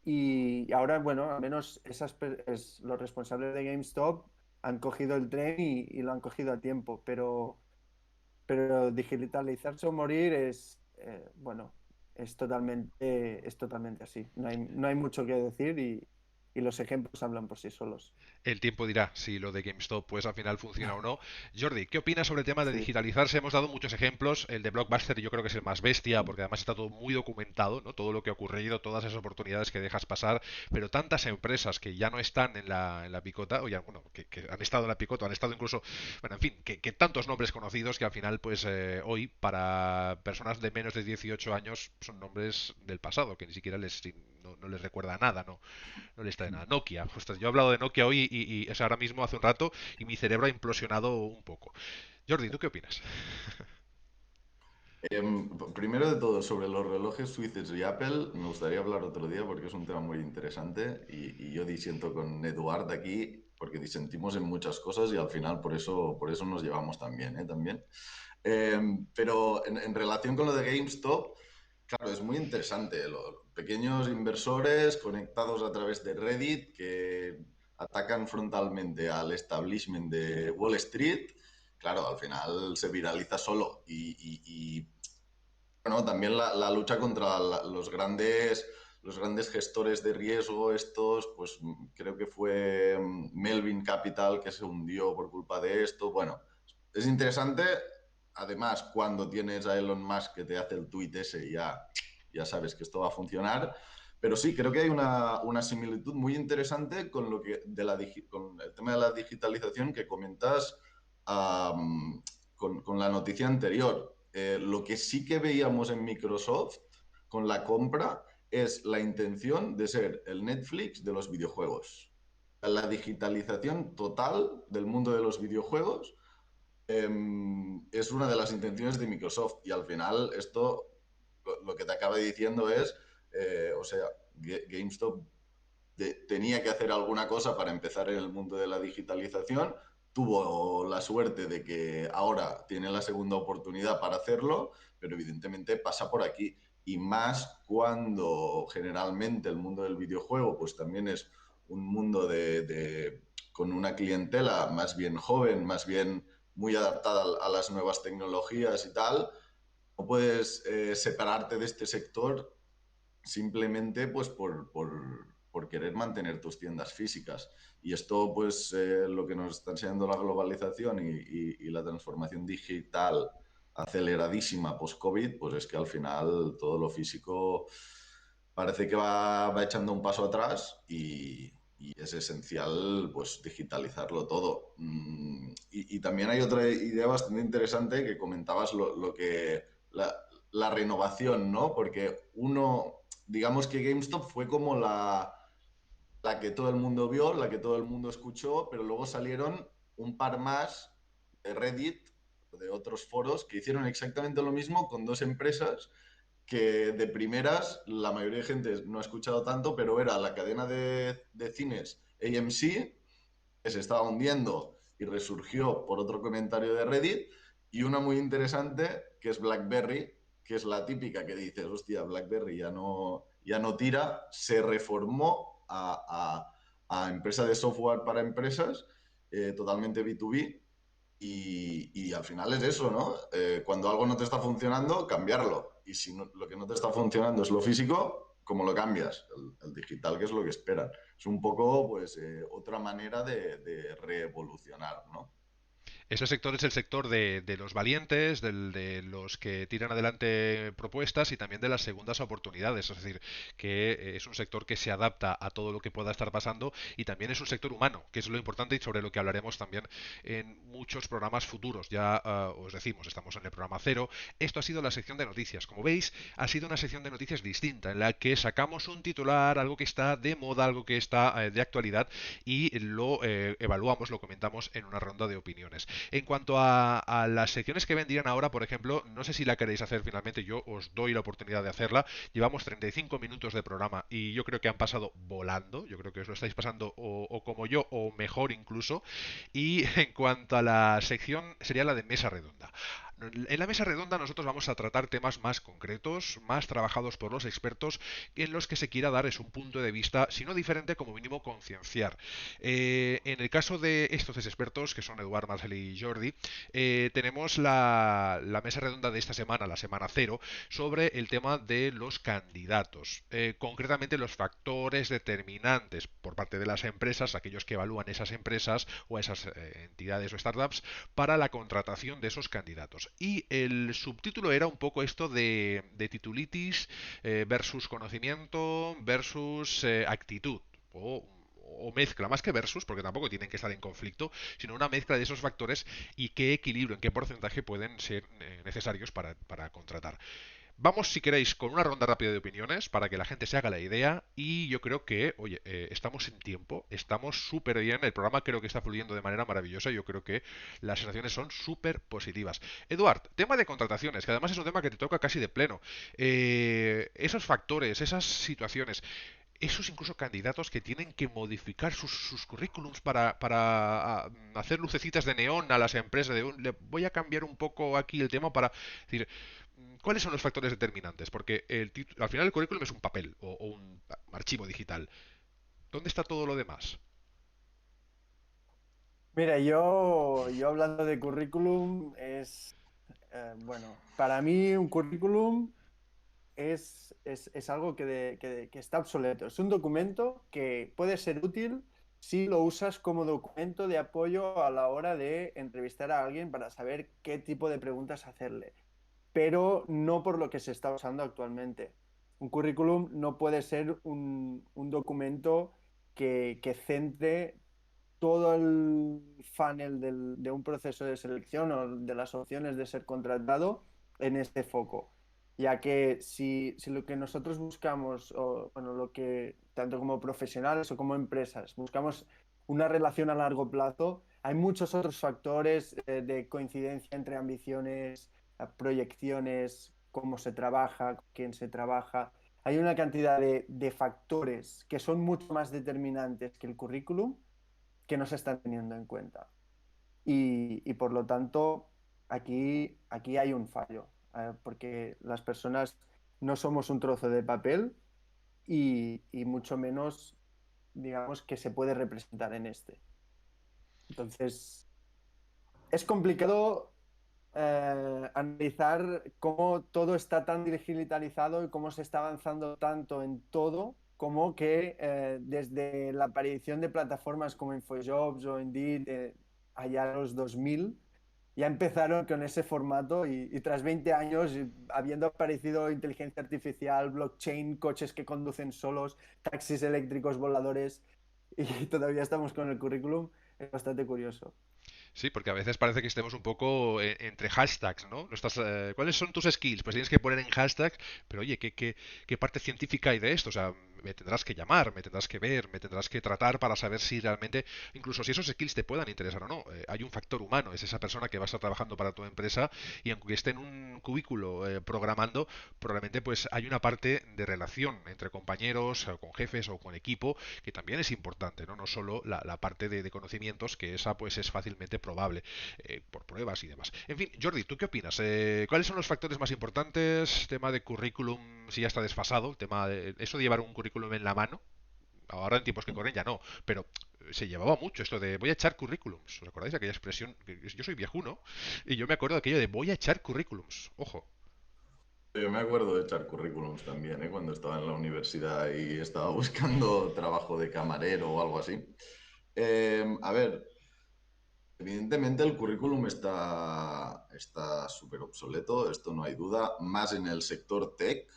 [SPEAKER 2] Y ahora, bueno, al menos los responsables de GameStop han cogido el tren y lo han cogido a tiempo, pero digitalizarse o morir bueno, es totalmente así. No hay mucho que decir y los ejemplos hablan por sí solos.
[SPEAKER 1] El tiempo dirá si lo de GameStop pues al final funciona o no. Jordi, ¿qué opinas sobre el tema de
[SPEAKER 2] Sí.
[SPEAKER 1] digitalizarse? Hemos dado muchos ejemplos. El de Blockbuster yo creo que es el más bestia porque además está todo muy documentado, ¿no? Todo lo que ha ocurrido, todas esas oportunidades que dejas pasar, pero tantas empresas que ya no están en la picota, o ya, bueno, que han estado en la picota, han estado incluso, bueno, en fin, que tantos nombres conocidos que al final pues hoy para personas de menos de 18 años son nombres del pasado, que ni siquiera no les recuerda nada, ¿no? No le está nada. Nokia. Ostras, yo he hablado de Nokia hoy y es ahora mismo hace un rato y mi cerebro ha implosionado un poco. Jordi, ¿tú qué opinas?
[SPEAKER 3] Primero de todo, sobre los relojes suizos y Apple, me gustaría hablar otro día porque es un tema muy interesante y yo disiento con Eduard aquí porque disentimos en muchas cosas y al final por eso nos llevamos tan bien, ¿eh? También. Pero en relación con lo de GameStop, claro, es muy interesante. Los pequeños inversores conectados a través de Reddit que atacan frontalmente al establishment de Wall Street, claro, al final se viraliza solo. Bueno, también la lucha contra los grandes gestores de riesgo, estos, pues creo que fue Melvin Capital que se hundió por culpa de esto. Bueno, es interesante. Además, cuando tienes a Elon Musk que te hace el tweet ese, ya sabes que esto va a funcionar. Pero sí, creo que hay una similitud muy interesante con, con el tema de la digitalización que comentas con la noticia anterior. Lo que sí que veíamos en Microsoft con la compra es la intención de ser el Netflix de los videojuegos. La digitalización total del mundo de los videojuegos es una de las intenciones de Microsoft y al final esto lo que te acaba diciendo es, o sea, GameStop tenía que hacer alguna cosa para empezar en el mundo de la digitalización, tuvo la suerte de que ahora tiene la segunda oportunidad para hacerlo, pero evidentemente pasa por aquí. Y más cuando generalmente el mundo del videojuego pues también es un mundo con una clientela más bien joven, más bien muy adaptada a las nuevas tecnologías y tal, no puedes separarte de este sector simplemente pues por querer mantener tus tiendas físicas. Y esto pues lo que nos está enseñando la globalización y la transformación digital aceleradísima post-COVID, pues es que al final todo lo físico parece que va echando un paso atrás y es esencial pues digitalizarlo todo. Y también hay otra idea bastante interesante que comentabas lo que la renovación, ¿no? Porque digamos que GameStop fue como la que todo el mundo vio, la que todo el mundo escuchó, pero luego salieron un par más de Reddit, de otros foros, que hicieron exactamente lo mismo con dos empresas que de primeras la mayoría de gente no ha escuchado tanto, pero era la cadena de cines AMC, que se estaba hundiendo y resurgió por otro comentario de Reddit, y una muy interesante que es BlackBerry, que es la típica que dices, hostia, BlackBerry ya no tira, se reformó a empresa de software para empresas, totalmente B2B, y al final es eso, ¿no? Cuando algo no te está funcionando, cambiarlo. Y si no, lo que no te está funcionando es lo físico, ¿cómo lo cambias? El digital, que es lo que esperan. Es un poco, pues, otra manera de reevolucionar, ¿no?
[SPEAKER 1] Ese sector es el sector de los valientes, de los que tiran adelante propuestas y también de las segundas oportunidades. Es decir, que es un sector que se adapta a todo lo que pueda estar pasando y también es un sector humano, que es lo importante y sobre lo que hablaremos también en muchos programas futuros. Ya os decimos, estamos en el programa cero. Esto ha sido la sección de noticias. Como veis, ha sido una sección de noticias distinta en la que sacamos un titular, algo que está de moda, algo que está de actualidad y lo evaluamos, lo comentamos en una ronda de opiniones. En cuanto a las secciones que vendrían ahora, por ejemplo, no sé si la queréis hacer finalmente, yo os doy la oportunidad de hacerla. Llevamos 35 minutos de programa y yo creo que han pasado volando, yo creo que os lo estáis pasando o como yo o mejor incluso. Y en cuanto a la sección, sería la de mesa redonda. En la mesa redonda nosotros vamos a tratar temas más concretos, más trabajados por los expertos, en los que se quiera dar es un punto de vista, si no diferente, como mínimo concienciar. En el caso de estos tres expertos, que son Eduard, Marcel y Jordi, tenemos la mesa redonda de esta semana, la semana cero, sobre el tema de los candidatos. Concretamente los factores determinantes por parte de las empresas, aquellos que evalúan esas empresas o esas entidades o startups, para la contratación de esos candidatos. Y el subtítulo era un poco esto de titulitis versus conocimiento versus actitud. O mezcla, más que versus, porque tampoco tienen que estar en conflicto, sino una mezcla de esos factores y qué equilibrio, en qué porcentaje pueden ser necesarios para contratar. Vamos, si queréis, con una ronda rápida de opiniones para que la gente se haga la idea y yo creo que, oye, estamos en tiempo, estamos súper bien, el programa creo que está fluyendo de manera maravillosa, yo creo que las sensaciones son súper positivas. Eduard, tema de contrataciones, que además es un tema que te toca casi de pleno. Esos factores, esas situaciones, esos incluso candidatos que tienen que modificar sus currículums para hacer lucecitas de neón a las empresas, le voy a cambiar un poco aquí el tema para decir, ¿cuáles son los factores determinantes? Porque al final el currículum es un papel o un archivo digital. ¿Dónde está todo lo demás?
[SPEAKER 2] Mira, yo hablando de currículum, bueno, para mí un currículum es algo que está obsoleto. Es un documento que puede ser útil si lo usas como documento de apoyo a la hora de entrevistar a alguien para saber qué tipo de preguntas hacerle, pero no por lo que se está usando actualmente. Un currículum no puede ser un documento que centre todo el funnel de un proceso de selección o de las opciones de ser contratado en este foco. Ya que si lo que nosotros buscamos, o bueno, lo que tanto como profesionales o como empresas, buscamos una relación a largo plazo, hay muchos otros factores de coincidencia entre ambiciones, proyecciones, cómo se trabaja, con quién se trabaja. Hay una cantidad de factores que son mucho más determinantes que el currículum que no se están teniendo en cuenta. Y por lo tanto, aquí hay un fallo, porque las personas no somos un trozo de papel y mucho menos, digamos, que se puede representar en este. Entonces, es complicado analizar cómo todo está tan digitalizado y cómo se está avanzando tanto en todo, como que desde la aparición de plataformas como InfoJobs o Indeed, allá los 2000, ya empezaron con ese formato y tras 20 años, habiendo aparecido inteligencia artificial, blockchain, coches que conducen solos, taxis eléctricos voladores, y todavía estamos con el currículum, es bastante curioso.
[SPEAKER 1] Sí, porque a veces parece que estemos un poco entre hashtags, ¿no? ¿Cuáles son tus skills? Pues tienes que poner en hashtags, pero oye, ¿qué parte científica hay de esto? O sea, me tendrás que llamar, me tendrás que ver, me tendrás que tratar para saber si realmente, incluso si esos skills te puedan interesar o no. Hay un factor humano, es esa persona que va a estar trabajando para tu empresa y aunque esté en un cubículo programando, probablemente pues hay una parte de relación entre compañeros, con jefes o con equipo que también es importante, no, no solo la parte de conocimientos, que esa pues es fácilmente probable por pruebas y demás. En fin, Jordi, ¿tú qué opinas? ¿Cuáles son los factores más importantes? Tema de currículum, si ya está desfasado, el tema de eso de llevar un currículum en la mano. Ahora en tiempos que corren ya no, pero se llevaba mucho esto de voy a echar currículums. ¿Os acordáis de aquella expresión? Yo soy viejuno y yo me acuerdo de aquello de voy a echar currículums. Ojo.
[SPEAKER 3] Yo me acuerdo de echar currículums también, cuando estaba en la universidad y estaba buscando trabajo de camarero o algo así. A ver, evidentemente el currículum está súper obsoleto, esto no hay duda, más en el sector tech,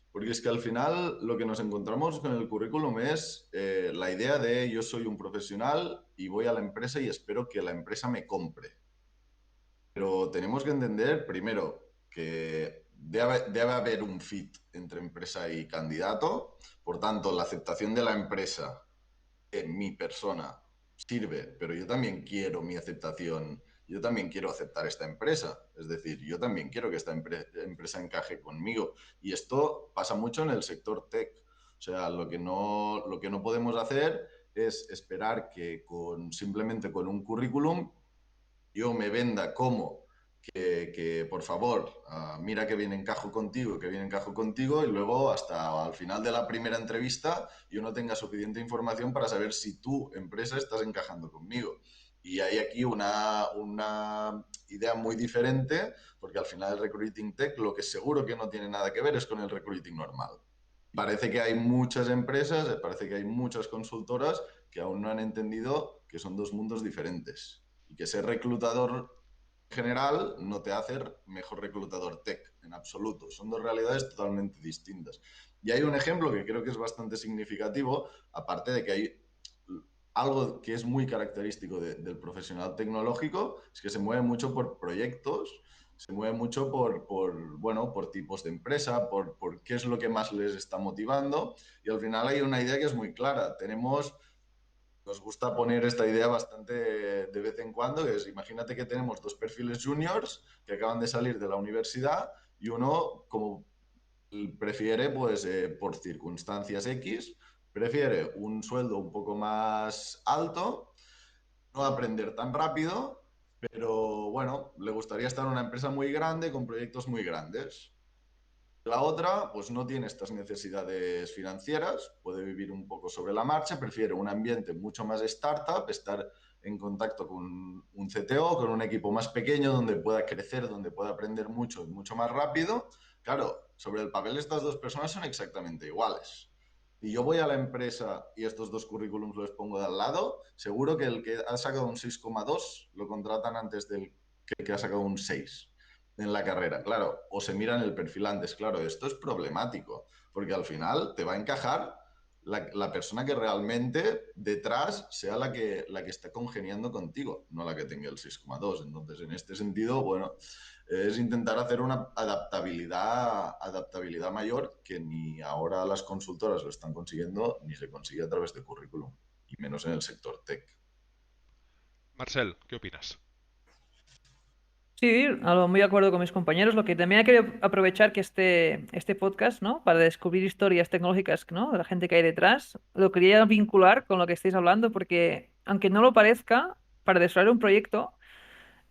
[SPEAKER 3] porque es que al final lo que nos encontramos con el currículum es la idea de yo soy un profesional y voy a la empresa y espero que la empresa me compre. Pero tenemos que entender, primero, que debe haber un fit entre empresa y candidato. Por tanto, la aceptación de la empresa en mi persona sirve, pero yo también quiero mi aceptación. Yo también quiero aceptar esta empresa. Es decir, yo también quiero que esta empresa encaje conmigo. Y esto pasa mucho en el sector tech. O sea, lo que no podemos hacer es esperar que simplemente con un currículum yo me venda como que por favor, mira que bien encajo contigo, que bien encajo contigo, y luego hasta al final de la primera entrevista yo no tenga suficiente información para saber si tu empresa estás encajando conmigo. Y hay aquí una idea muy diferente, porque al final el recruiting tech lo que seguro que no tiene nada que ver es con el recruiting normal. Parece que hay muchas empresas, parece que hay muchas consultoras que aún no han entendido que son dos mundos diferentes y que ser reclutador general no te hace mejor reclutador tech, en absoluto. Son dos realidades totalmente distintas. Y hay un ejemplo que creo que es bastante significativo, aparte de que hay algo que es muy característico del profesional tecnológico, es que se mueve mucho por proyectos, se mueve mucho bueno, por tipos de empresa, por qué es lo que más les está motivando, y al final hay una idea que es muy clara. Nos gusta poner esta idea bastante de vez en cuando, que es, imagínate que tenemos dos perfiles juniors que acaban de salir de la universidad y uno, como prefiere, pues por circunstancias X, prefiere un sueldo un poco más alto, no aprender tan rápido, pero bueno, le gustaría estar en una empresa muy grande con proyectos muy grandes. La otra, pues no tiene estas necesidades financieras, puede vivir un poco sobre la marcha, prefiere un ambiente mucho más startup, estar en contacto con un CTO, con un equipo más pequeño donde pueda crecer, donde pueda aprender mucho y mucho más rápido. Claro, sobre el papel estas dos personas son exactamente iguales. Si yo voy a la empresa y estos dos currículums los pongo de al lado, seguro que el que ha sacado un 6,2 lo contratan antes del que ha sacado un 6 en la carrera, claro, o se miran el perfil antes, claro, esto es problemático, porque al final te va a encajar la persona que realmente detrás sea la que está congeniando contigo, no la que tenga el 6,2. Entonces, en este sentido, bueno, es intentar hacer una adaptabilidad mayor que ni ahora las consultoras lo están consiguiendo, ni se consigue a través de currículum, y menos en el sector tech.
[SPEAKER 1] Marcel, ¿qué opinas?
[SPEAKER 4] Sí, muy de acuerdo con mis compañeros. Lo que también he querido aprovechar que este podcast, ¿no? Para descubrir historias tecnológicas, ¿no? De la gente que hay detrás, lo quería vincular con lo que estáis hablando porque, aunque no lo parezca, para desarrollar un proyecto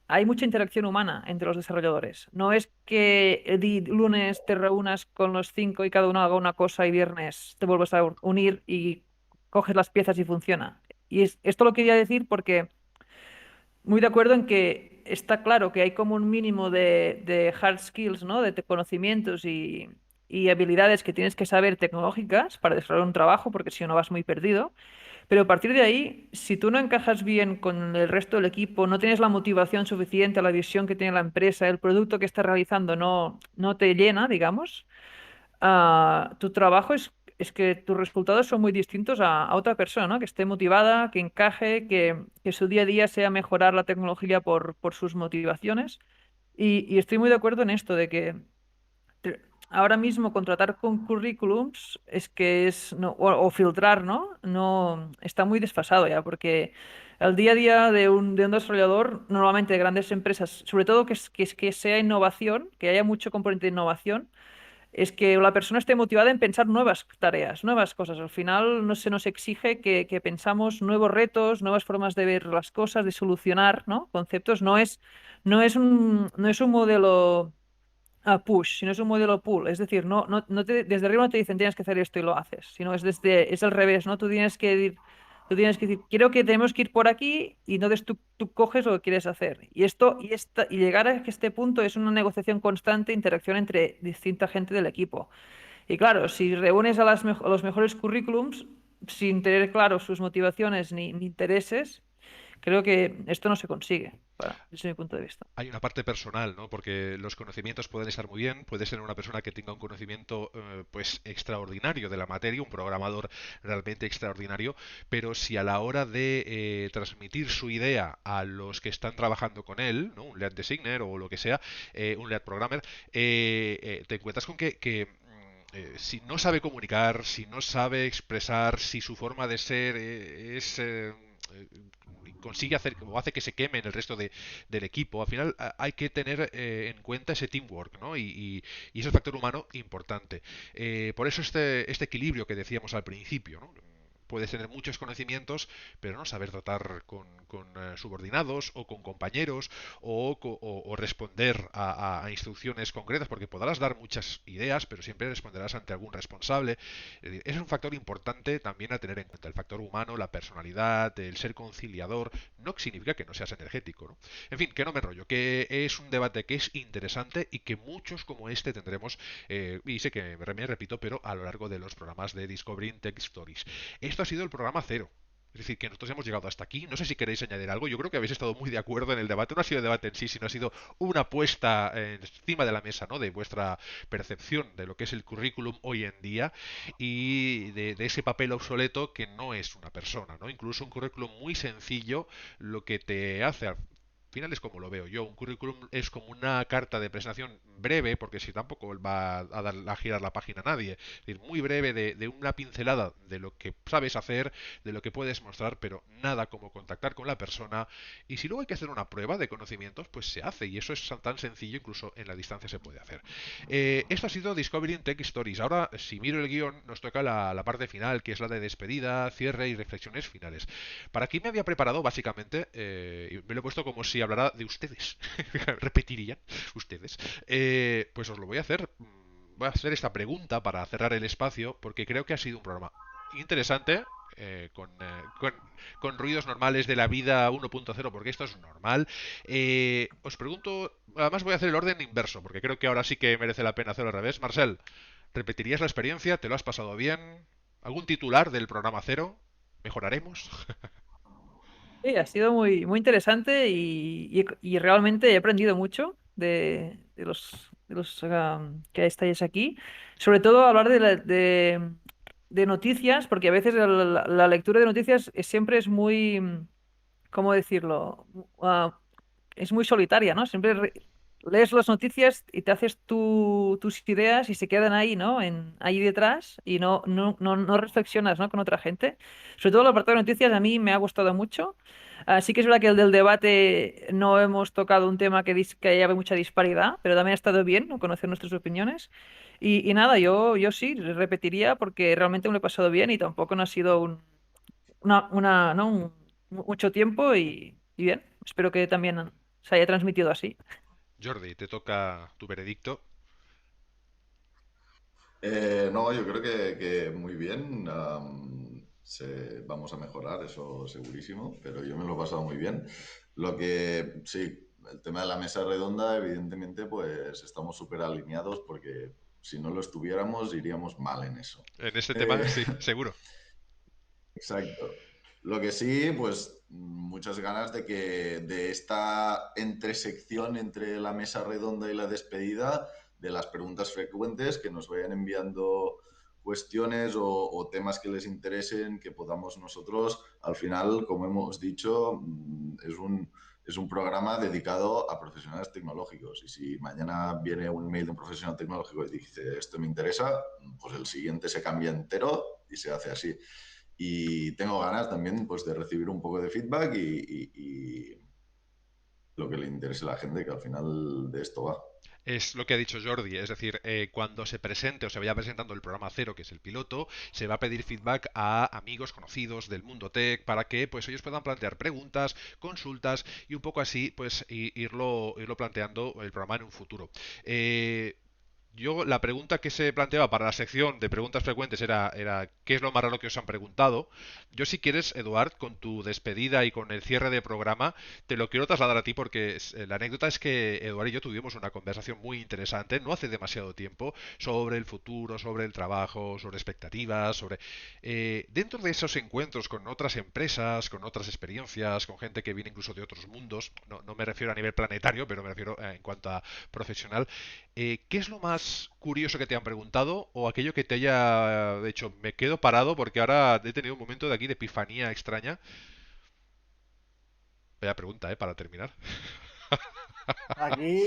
[SPEAKER 4] hay mucha interacción humana entre los desarrolladores. No es que el lunes te reúnas con los cinco y cada uno haga una cosa y viernes te vuelves a unir y coges las piezas y funciona. Esto lo quería decir porque muy de acuerdo en que está claro que hay como un mínimo de hard skills, ¿no? De conocimientos y habilidades que tienes que saber tecnológicas para desarrollar un trabajo, porque si no vas muy perdido. Pero a partir de ahí, si tú no encajas bien con el resto del equipo, no tienes la motivación suficiente, la visión que tiene la empresa, el producto que estás realizando no te llena, digamos, tu trabajo es que tus resultados son muy distintos a otra persona, ¿no? Que esté motivada, que encaje, que su día a día sea mejorar la tecnología por sus motivaciones. Y estoy muy de acuerdo en esto, de que ahora mismo contratar con currículums es que es, no, o filtrar, ¿no? No, está muy desfasado ya, porque el día a día de un desarrollador, normalmente de grandes empresas, sobre todo que sea innovación, que haya mucho componente de innovación, es que la persona esté motivada en pensar nuevas tareas, nuevas cosas. Al final no se nos exige que pensamos nuevos retos, nuevas formas de ver las cosas, de solucionar, ¿no? Conceptos. No es un modelo push, sino es un modelo pull. Es decir, desde arriba no te dicen tienes que hacer esto y lo haces, sino es al revés, ¿no? Tú tienes que decir, creo que tenemos que ir por aquí y entonces tú coges lo que quieres hacer. Y llegar a que este punto es una negociación constante, interacción entre distinta gente del equipo. Y claro, si reúnes a los mejores currículums sin tener claro sus motivaciones ni intereses, creo que esto no se consigue, desde mi punto de vista.
[SPEAKER 1] Hay una parte personal, ¿no? Porque los conocimientos pueden estar muy bien, puede ser una persona que tenga un conocimiento pues extraordinario de la materia, un programador realmente extraordinario, pero si a la hora de transmitir su idea a los que están trabajando con él, ¿no? Un lead designer o lo que sea, un lead programmer, te encuentras con si no sabe comunicar, si no sabe expresar, si su forma de ser eh, consigue hacer o hace que se queme en el resto del equipo, al final hay que tener en cuenta ese teamwork, ¿no? Y ese factor humano importante. Por eso este equilibrio que decíamos al principio, ¿no? Puedes tener muchos conocimientos, pero no saber tratar con subordinados o con compañeros o responder a instrucciones concretas, porque podrás dar muchas ideas, pero siempre responderás ante algún responsable. Es decir, ese es un factor importante también a tener en cuenta. El factor humano, la personalidad, el ser conciliador, no significa que no seas energético, ¿no? En fin, que no me enrollo, que es un debate que es interesante y que muchos como este tendremos, y sé que me repito, pero a lo largo de los programas de Discovering Tech Stories. Esto ha sido el programa cero. Es decir, que nosotros hemos llegado hasta aquí. No sé si queréis añadir algo. Yo creo que habéis estado muy de acuerdo en el debate. No ha sido debate en sí, sino ha sido una puesta encima de la mesa, ¿no? De vuestra percepción de lo que es el currículum hoy en día y de ese papel obsoleto que no es una persona, ¿no? Incluso un currículum muy sencillo lo que te hace al final es como lo veo yo. Un currículum es como una carta de presentación breve, porque si tampoco va a girar la página a nadie. Es decir, muy breve de una pincelada de lo que sabes hacer, de lo que puedes mostrar, pero nada como contactar con la persona. Y si luego hay que hacer una prueba de conocimientos, pues se hace. Y eso es tan sencillo, incluso en la distancia se puede hacer. Esto ha sido Discovering Tech Stories. Ahora, si miro el guión, nos toca la parte final, que es la de despedida, cierre y reflexiones finales. Para aquí me había preparado, básicamente, y me lo he puesto como si hablara de ustedes. Repetirían ustedes. Pues os lo voy a hacer. Voy a hacer esta pregunta para cerrar el espacio, porque creo que ha sido un programa interesante, con ruidos normales de la vida 1.0, porque esto es normal. Os pregunto, además voy a hacer el orden inverso, porque creo que ahora sí que merece la pena hacerlo al revés. Marcel, ¿repetirías la experiencia? ¿Te lo has pasado bien? ¿Algún titular del programa cero? ¿Mejoraremos?
[SPEAKER 4] Sí, ha sido muy, muy interesante y realmente he aprendido mucho de los que estáis aquí. Sobre todo hablar de noticias, porque a veces la lectura de noticias siempre es muy, ¿cómo decirlo? Es muy solitaria, ¿no? Siempre lees las noticias y te haces tus ideas y se quedan ahí, ¿no? Ahí detrás y no reflexionas, ¿no? Con otra gente. Sobre todo el apartado de noticias a mí me ha gustado mucho. Sí que es verdad que el del debate no hemos tocado un tema que haya mucha disparidad, pero también ha estado bien, ¿no? Conocer nuestras opiniones. Y nada, yo sí, repetiría porque realmente me lo he pasado bien y tampoco no ha sido ¿no? Mucho tiempo y bien. Espero que también se haya transmitido así.
[SPEAKER 1] Jordi, te toca tu veredicto.
[SPEAKER 3] No, yo creo que muy bien. Vamos a mejorar, eso segurísimo, pero yo me lo he pasado muy bien. Lo que sí, el tema de la mesa redonda, evidentemente, pues estamos súper alineados porque si no lo estuviéramos, iríamos mal en eso.
[SPEAKER 1] En este tema,
[SPEAKER 3] Eh,
[SPEAKER 1] sí, seguro.
[SPEAKER 3] exacto. Lo que sí, pues muchas ganas de esta entresección entre la mesa redonda y la despedida, de las preguntas frecuentes, que nos vayan enviando cuestiones o temas que les interesen, que podamos nosotros, al final, como hemos dicho, es un programa dedicado a profesionales tecnológicos. Y si mañana viene un mail de un profesional tecnológico y dice, esto me interesa, pues el siguiente se cambia entero y se hace así. Y tengo ganas también pues, de recibir un poco de feedback y lo que le interese a la gente, que al final de esto va.
[SPEAKER 1] Es lo que ha dicho Jordi, es decir, cuando se presente o se vaya presentando el programa cero, que es el piloto, se va a pedir feedback a amigos conocidos del mundo tech para que pues ellos puedan plantear preguntas, consultas y un poco así pues irlo planteando el programa en un futuro. Yo, la pregunta que se planteaba para la sección de preguntas frecuentes era ¿qué es lo más raro que os han preguntado? Yo, si quieres, Eduard, con tu despedida y con el cierre de programa, te lo quiero trasladar a ti porque la anécdota es que Eduard y yo tuvimos una conversación muy interesante no hace demasiado tiempo sobre el futuro, sobre el trabajo, sobre expectativas, sobre... dentro de esos encuentros con otras empresas, con otras experiencias, con gente que viene incluso de otros mundos, no me refiero a nivel planetario, pero me refiero en cuanto a profesional, ¿qué es lo más curioso que te han preguntado o aquello que te haya dicho, me quedo parado porque ahora he tenido un momento de aquí de epifanía extraña? Vaya pregunta, para terminar.
[SPEAKER 2] Aquí,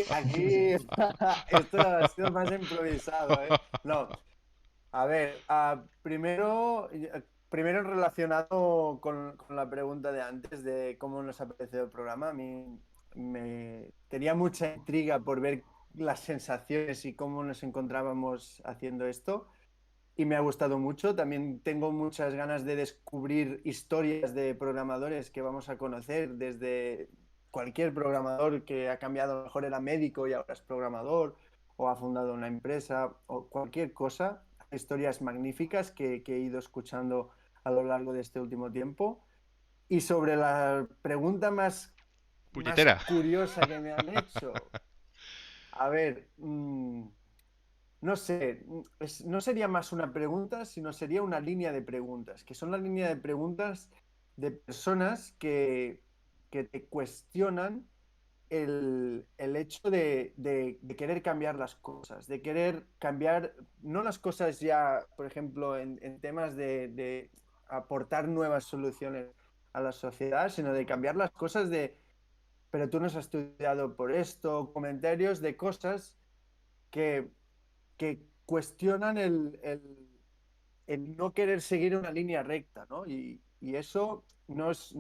[SPEAKER 2] esto ha sido más improvisado, ¿eh? No, a ver, primero relacionado con la pregunta de antes de cómo nos ha parecido el programa, a mí me tenía mucha intriga por ver las sensaciones y cómo nos encontrábamos haciendo esto y me ha gustado mucho. También tengo muchas ganas de descubrir historias de programadores que vamos a conocer, desde cualquier programador que ha cambiado, a lo mejor era médico y ahora es programador, o ha fundado una empresa, o cualquier cosa. Historias magníficas que he ido escuchando a lo largo de este último tiempo. Y sobre la pregunta más
[SPEAKER 1] Puñetera.
[SPEAKER 2] curiosa que me han hecho, a ver, no sé, no sería más una pregunta, sino sería una línea de preguntas, que son la línea de preguntas de personas que te cuestionan el hecho de querer cambiar las cosas, de querer cambiar, no las cosas ya, por ejemplo, en temas de aportar nuevas soluciones a la sociedad, sino de cambiar las cosas pero tú no has estudiado por esto, comentarios de cosas que que cuestionan el no querer seguir una línea recta, ¿no? Y eso no es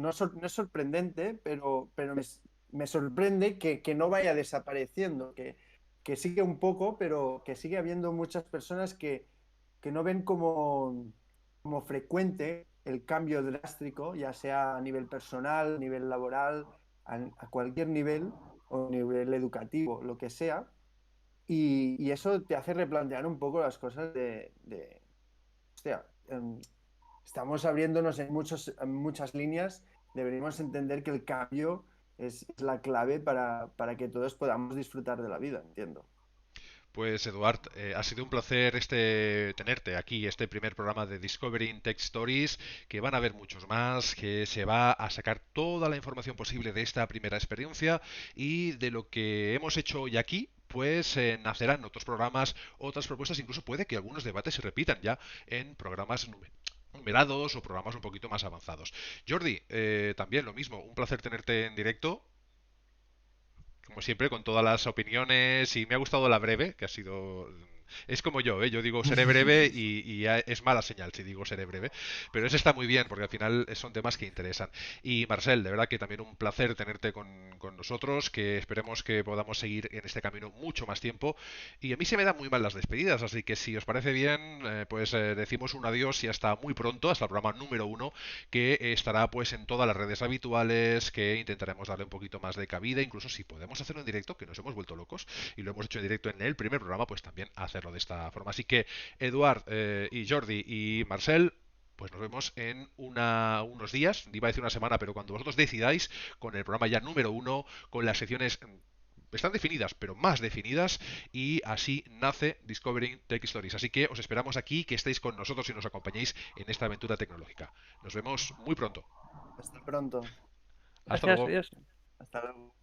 [SPEAKER 2] sorprendente, pero me sorprende que no vaya desapareciendo, que sigue un poco, pero que sigue habiendo muchas personas que no ven como frecuente el cambio drástico, ya sea a nivel personal, a nivel laboral, a cualquier nivel, o nivel educativo, lo que sea, y eso te hace replantear un poco las cosas hostia, estamos abriéndonos en muchas líneas, deberíamos entender que el cambio es la clave para que todos podamos disfrutar de la vida, entiendo.
[SPEAKER 1] Pues Eduard, ha sido un placer tenerte aquí, este primer programa de Discovering Tech Stories, que van a haber muchos más, que se va a sacar toda la información posible de esta primera experiencia y de lo que hemos hecho hoy aquí. Pues nacerán otros programas, otras propuestas, incluso puede que algunos debates se repitan ya en programas numerados o programas un poquito más avanzados. Jordi, también lo mismo, un placer tenerte en directo como siempre, con todas las opiniones y me ha gustado la breve, que ha sido... Es como yo, ¿eh? Yo digo seré breve y es mala señal si digo seré breve, pero eso está muy bien porque al final son temas que interesan. Y Marcel, de verdad que también un placer tenerte con nosotros, que esperemos que podamos seguir en este camino mucho más tiempo. Y a mí se me dan muy mal las despedidas, así que si os parece bien, pues decimos un adiós y hasta muy pronto, hasta el programa número uno, que estará pues en todas las redes habituales, que intentaremos darle un poquito más de cabida, incluso si podemos hacerlo en directo, que nos hemos vuelto locos y lo hemos hecho en directo en el primer programa, pues también hacerlo de esta forma. Así que Eduard y Jordi y Marcel, pues nos vemos en unos días, iba a decir una semana, pero cuando vosotros decidáis, con el programa ya número uno, con las secciones están definidas, pero más definidas, y así nace Discovering Tech Stories. Así que os esperamos aquí, que estéis con nosotros y nos acompañéis en esta aventura tecnológica. Nos vemos muy pronto.
[SPEAKER 2] Hasta pronto.
[SPEAKER 1] Hasta
[SPEAKER 4] Gracias,
[SPEAKER 1] luego.
[SPEAKER 4] adiós.
[SPEAKER 2] Hasta luego.